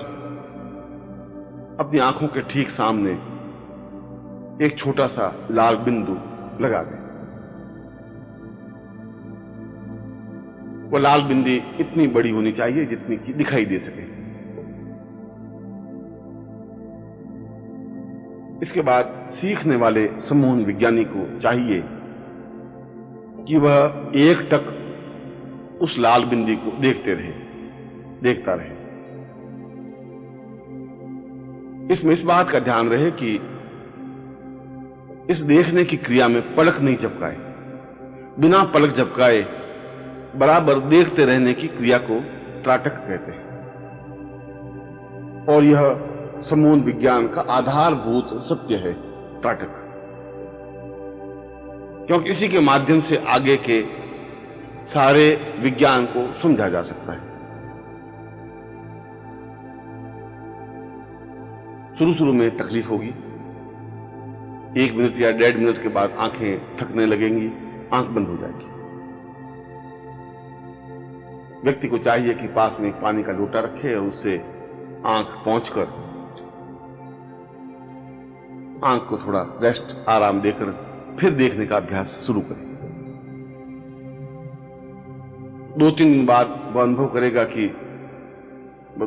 अपनी आंखों के ठीक सामने एक छोटा सा लाल बिंदु लगा दें। वो लाल बिंदी इतनी बड़ी होनी चाहिए जितनी कि दिखाई दे सके। इसके बाद सीखने वाले समूह विज्ञानी को चाहिए कि वह एकटक उस लाल बिंदी को देखता रहे। इसमें इस बात का ध्यान रहे कि इस देखने की क्रिया में पलक नहीं झपकाए। बिना पलक झपकाए बराबर देखते रहने की क्रिया को त्राटक कहते हैं, और यह समूह विज्ञान का आधारभूत सत्य है, त्राटक, क्योंकि इसी के माध्यम से आगे के सारे विज्ञान को समझा जा सकता है। शुरू में तकलीफ होगी, 1 मिनट या 1.5 मिनट के बाद आंखें थकने लगेंगी, आंख बंद हो जाएगी। व्यक्ति को चाहिए कि पास में एक पानी का लोटा रखे और उससे आंख पहुंचकर आंख को थोड़ा रेस्ट, आराम देकर फिर देखने का अभ्यास शुरू करें। 2-3 दिन बाद वह अनुभव करेगा कि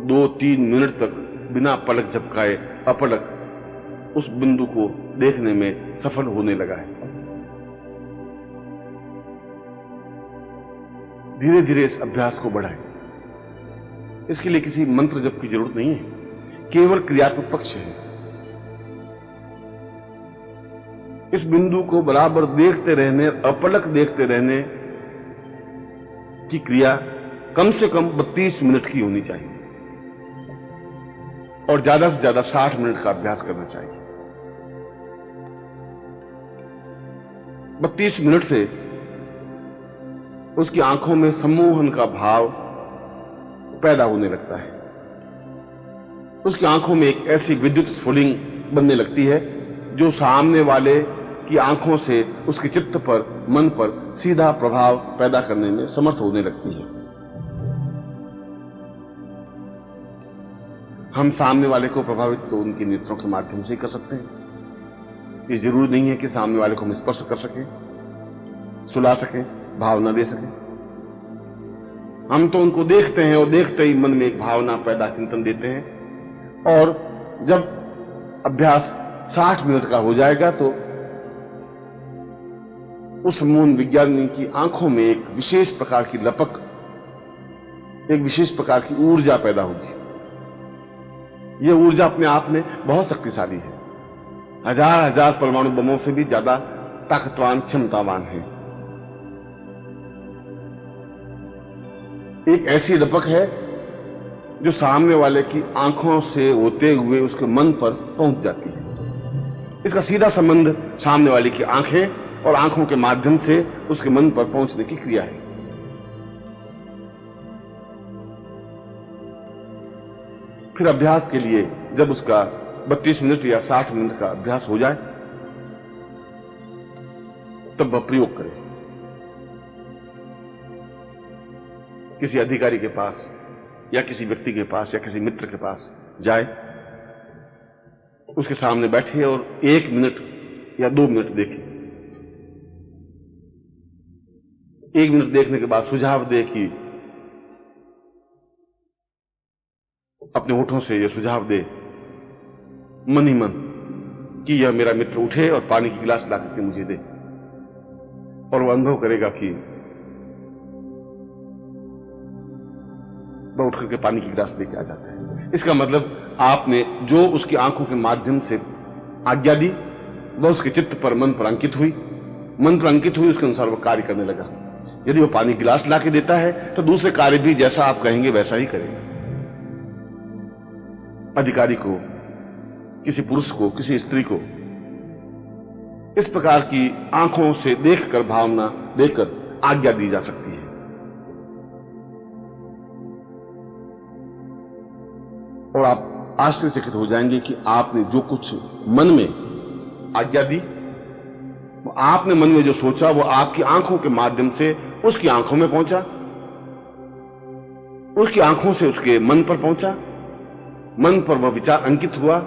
2-3 मिनट तक बिना पलक झपकाए अपलक उस बिंदु को देखने में सफल होने लगा है। धीरे धीरे इस अभ्यास को बढ़ाएं। इसके लिए किसी मंत्र जप की जरूरत नहीं है, केवल क्रियात्मक पक्ष है। इस बिंदु को बराबर देखते रहने, अपलक देखते रहने की क्रिया कम से कम 32 मिनट की होनी चाहिए और ज्यादा से ज्यादा 60 मिनट का अभ्यास करना चाहिए। 32 मिनट से उसकी आंखों में सम्मोहन का भाव पैदा होने लगता है। उसकी आंखों में एक ऐसी विद्युत स्फुलिंग बनने लगती है जो सामने वाले की आंखों से उसके चित्त पर, मन पर सीधा प्रभाव पैदा करने में समर्थ होने लगती है। हम सामने वाले को प्रभावित तो उनकी नेत्रों के माध्यम से ही कर सकते हैं। ये जरूरी नहीं है कि सामने वाले को हम स्पर्श कर सकें, सुला सकें, भावना दे सकें। हम तो उनको देखते हैं और देखते ही मन में एक भावना पैदा, चिंतन देते हैं, और जब अभ्यास 60 मिनट का हो जाएगा तो उस मौन विज्ञानी की आंखों में एक विशेष प्रकार की लपक, एक विशेष प्रकार की ऊर्जा पैदा होगी। यह ऊर्जा अपने आप में बहुत शक्तिशाली है, हजार हजार परमाणु बमों से भी ज्यादा ताकतवान, क्षमतावान है। एक ऐसी लपक है जो सामने वाले की आंखों से होते हुए उसके मन पर पहुंच जाती है। इसका सीधा संबंध सामने वाले की आंखें और आंखों के माध्यम से उसके मन पर पहुंचने की क्रिया है। फिर अभ्यास के लिए जब उसका 32 मिनट या 60 मिनट का अभ्यास हो जाए तब वह प्रयोग करे। किसी अधिकारी के पास या किसी व्यक्ति के पास या किसी मित्र के पास जाए, उसके सामने बैठे और 1 मिनट या 2 मिनट देखे। 1 मिनट देखने के बाद सुझाव दे कि अपने होठों से यह सुझाव दे मन ही मन कि यह मेरा मित्र उठे और पानी की गिलास ला करके मुझे दे, और वह अनुभव करेगा कि वह उठ करके पानी की गिलास लेके आ जाता है। इसका मतलब आपने जो उसकी आंखों के माध्यम से आज्ञा दी वह उसके चित्त पर, मन पर अंकित हुई, मन पर अंकित हुई, उसके अनुसार वह कार्य करने लगा। यदि वह पानी गिलास ला के देता है तो दूसरे कार्य भी जैसा आप कहेंगे वैसा ही करेगा। अधिकारी को, किसी पुरुष को, किसी स्त्री को इस प्रकार की आंखों से देखकर, भावना देकर आज्ञा दी जा सकती है। और आप आश्चर्यचकित हो जाएंगे कि आपने जो कुछ मन में आज्ञा दी, आपने मन में जो सोचा वो आपकी आंखों के माध्यम से उसकी आंखों में पहुंचा, उसकी आंखों से उसके मन पर पहुंचा, मन पर वह विचार अंकित हुआ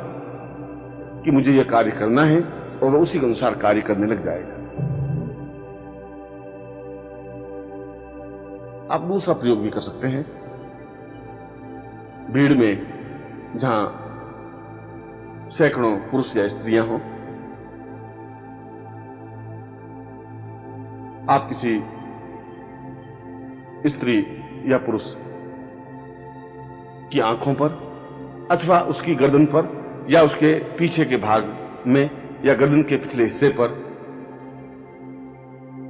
कि मुझे यह कार्य करना है, और वह उसी के अनुसार कार्य करने लग जाएगा। आप दूसरा प्रयोग भी कर सकते हैं। भीड़ में जहां सैकड़ों पुरुष या स्त्रियां हों, आप किसी स्त्री या पुरुष की आंखों पर अथवा उसकी गर्दन पर या उसके पीछे के भाग में या गर्दन के पिछले हिस्से पर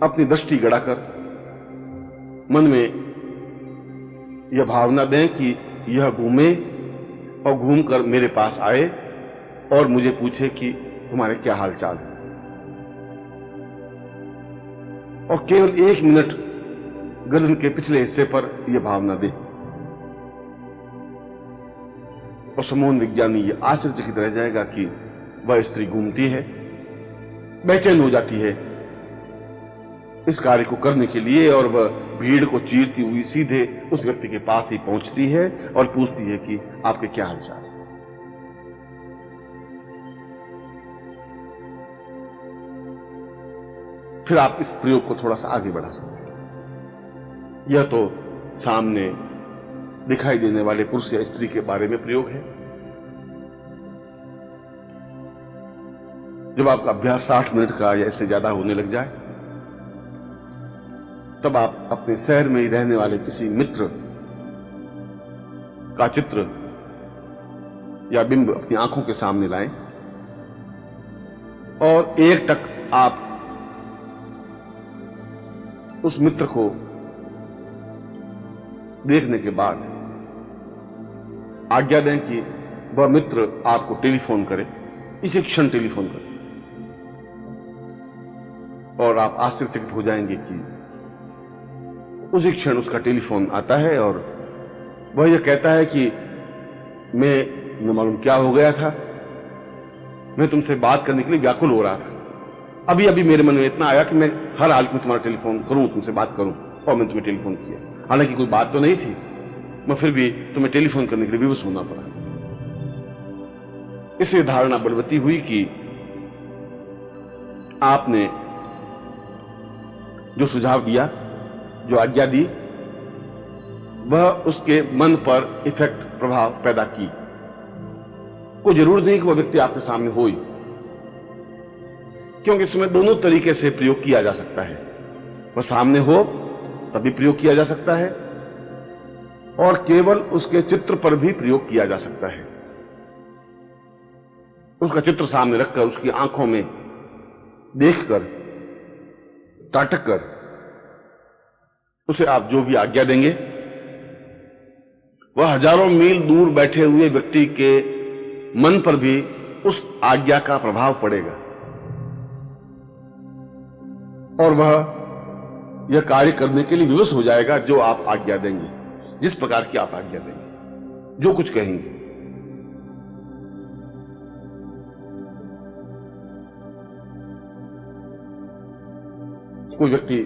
अपनी दृष्टि गड़ाकर मन में यह भावना दें कि यह घूमे और घूमकर मेरे पास आए और मुझे पूछे कि तुम्हारे क्या हाल चाल है। और केवल 1 मिनट गर्दन के पिछले हिस्से पर यह भावना दे, और समूह विज्ञानी यह आश्चर्यचकित रह जाएगा कि वह स्त्री घूमती है, बेचैन हो जाती है इस कार्य को करने के लिए, और वह भीड़ को चीरती हुई सीधे उस व्यक्ति के पास ही पहुंचती है और पूछती है कि आपके क्या हालचाल है। फिर आप इस प्रयोग को थोड़ा सा आगे बढ़ा सकते हैं। यह तो सामने दिखाई देने वाले पुरुष या स्त्री के बारे में प्रयोग है। जब आपका अभ्यास 60 मिनट का या इससे ज्यादा होने लग जाए तब आप अपने शहर में ही रहने वाले किसी मित्र का चित्र या बिंब अपनी आंखों के सामने लाएं, और एक टक आप उस मित्र को देखने के बाद आज्ञा दें कि वह मित्र आपको टेलीफोन करे, इसी क्षण टेलीफोन करे। और आप आश्चर्यचकित हो जाएंगे कि उसी क्षण उसका टेलीफोन आता है और वह यह कहता है कि मैं न मालूम क्या हो गया था, मैं तुमसे बात करने के लिए व्याकुल हो रहा था। अभी अभी मेरे मन में इतना आया कि मैं हर हालत में तुम्हारा टेलीफोन करूं, तुमसे बात करूं, और मैं तुम्हें टेलीफोन किया। हालांकि कोई बात तो नहीं थी, मैं फिर भी तुम्हें टेलीफोन करने के लिए विवश होना पड़ा। इससे धारणा बलवती हुई कि आपने जो सुझाव दिया, जो आज्ञा दी, वह उसके मन पर इफेक्ट, प्रभाव पैदा की। कोई जरूर नहीं कि वह व्यक्ति आपके सामने हो ही, क्योंकि इसमें दोनों तरीके से प्रयोग किया जा सकता है। वह सामने हो तभी प्रयोग किया जा सकता है और केवल उसके चित्र पर भी प्रयोग किया जा सकता है। उसका चित्र सामने रखकर, उसकी आंखों में देखकर, ताटक कर उसे आप जो भी आज्ञा देंगे, वह हजारों मील दूर बैठे हुए व्यक्ति के मन पर भी उस आज्ञा का प्रभाव पड़ेगा और वह यह कार्य करने के लिए विवश हो जाएगा जो आप आज्ञा देंगे, जिस प्रकार की आप आज्ञा देंगे, जो कुछ कहेंगे। कोई व्यक्ति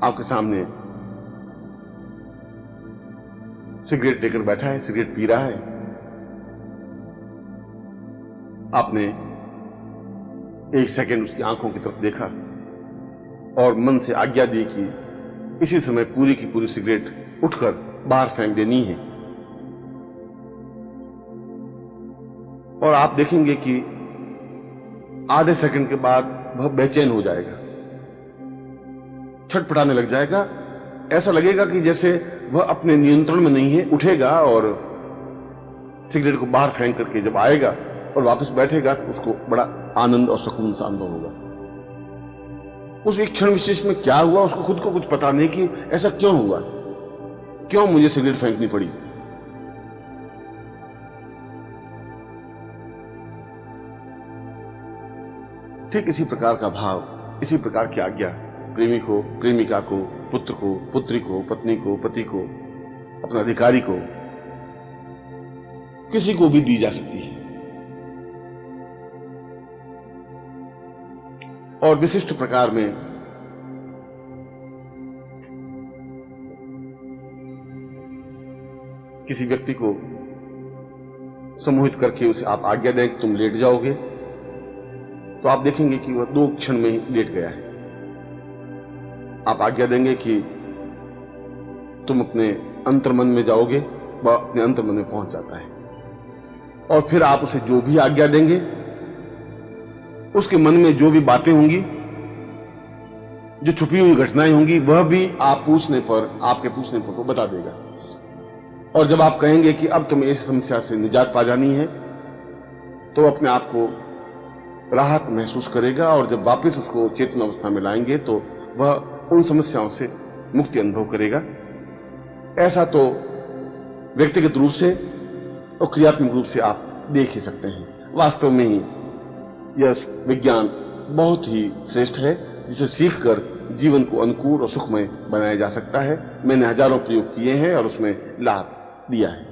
आपके सामने सिगरेट लेकर बैठा है, सिगरेट पी रहा है, आपने एक सेकंड उसकी आंखों की तरफ देखा और मन से आज्ञा दी कि इसी समय पूरी की पूरी सिगरेट उठकर बाहर फेंक देनी है। और आप देखेंगे कि आधे सेकंड के बाद वह बेचैन हो जाएगा, छटपटाने लग जाएगा। ऐसा लगेगा कि जैसे वह अपने नियंत्रण में नहीं है, उठेगा और सिगरेट को बाहर फेंक करके जब आएगा और वापस बैठेगा तो उसको बड़ा आनंद और सुकून सा अनुभव होगा। उस एक क्षण विशेष में क्या हुआ उसको खुद को कुछ पता नहीं कि ऐसा क्यों हुआ, क्यों मुझे सिगरेट फेंकनी पड़ी। ठीक इसी प्रकार का भाव, इसी प्रकार की आज्ञा प्रेमी को, प्रेमिका को, पुत्र को, पुत्री को, पत्नी को, पति को, अपने अधिकारी को, किसी को भी दी जा सकती है। और विशिष्ट प्रकार में किसी व्यक्ति को सम्मोहित करके उसे आप आज्ञा दें कि तुम लेट जाओगे, तो आप देखेंगे कि वह 2 क्षण में ही लेट गया है। आप आज्ञा देंगे कि तुम अपने अंतर्मन में जाओगे, वह अपने अंतर्मन में पहुंच जाता है। और फिर आप उसे जो भी आज्ञा देंगे, उसके मन में जो भी बातें होंगी, जो छुपी हुई घटनाएं होंगी, वह भी आप पूछने पर, आपके पूछने पर वो बता देगा। और जब आप कहेंगे कि अब तुम्हें इस समस्या से निजात पा जानी है, तो अपने आप को राहत महसूस करेगा और जब वापस उसको चेतन अवस्था में लाएंगे तो वह उन समस्याओं से मुक्ति अनुभव करेगा। ऐसा तो व्यक्तिगत रूप से और क्रियात्मक रूप से आप देख ही सकते हैं। वास्तव में ही यह विज्ञान बहुत ही श्रेष्ठ है, जिसे सीखकर जीवन को अनुकूल और सुखमय बनाया जा सकता है। मैंने हजारों प्रयोग किए हैं और उसमें लाभ दिया है।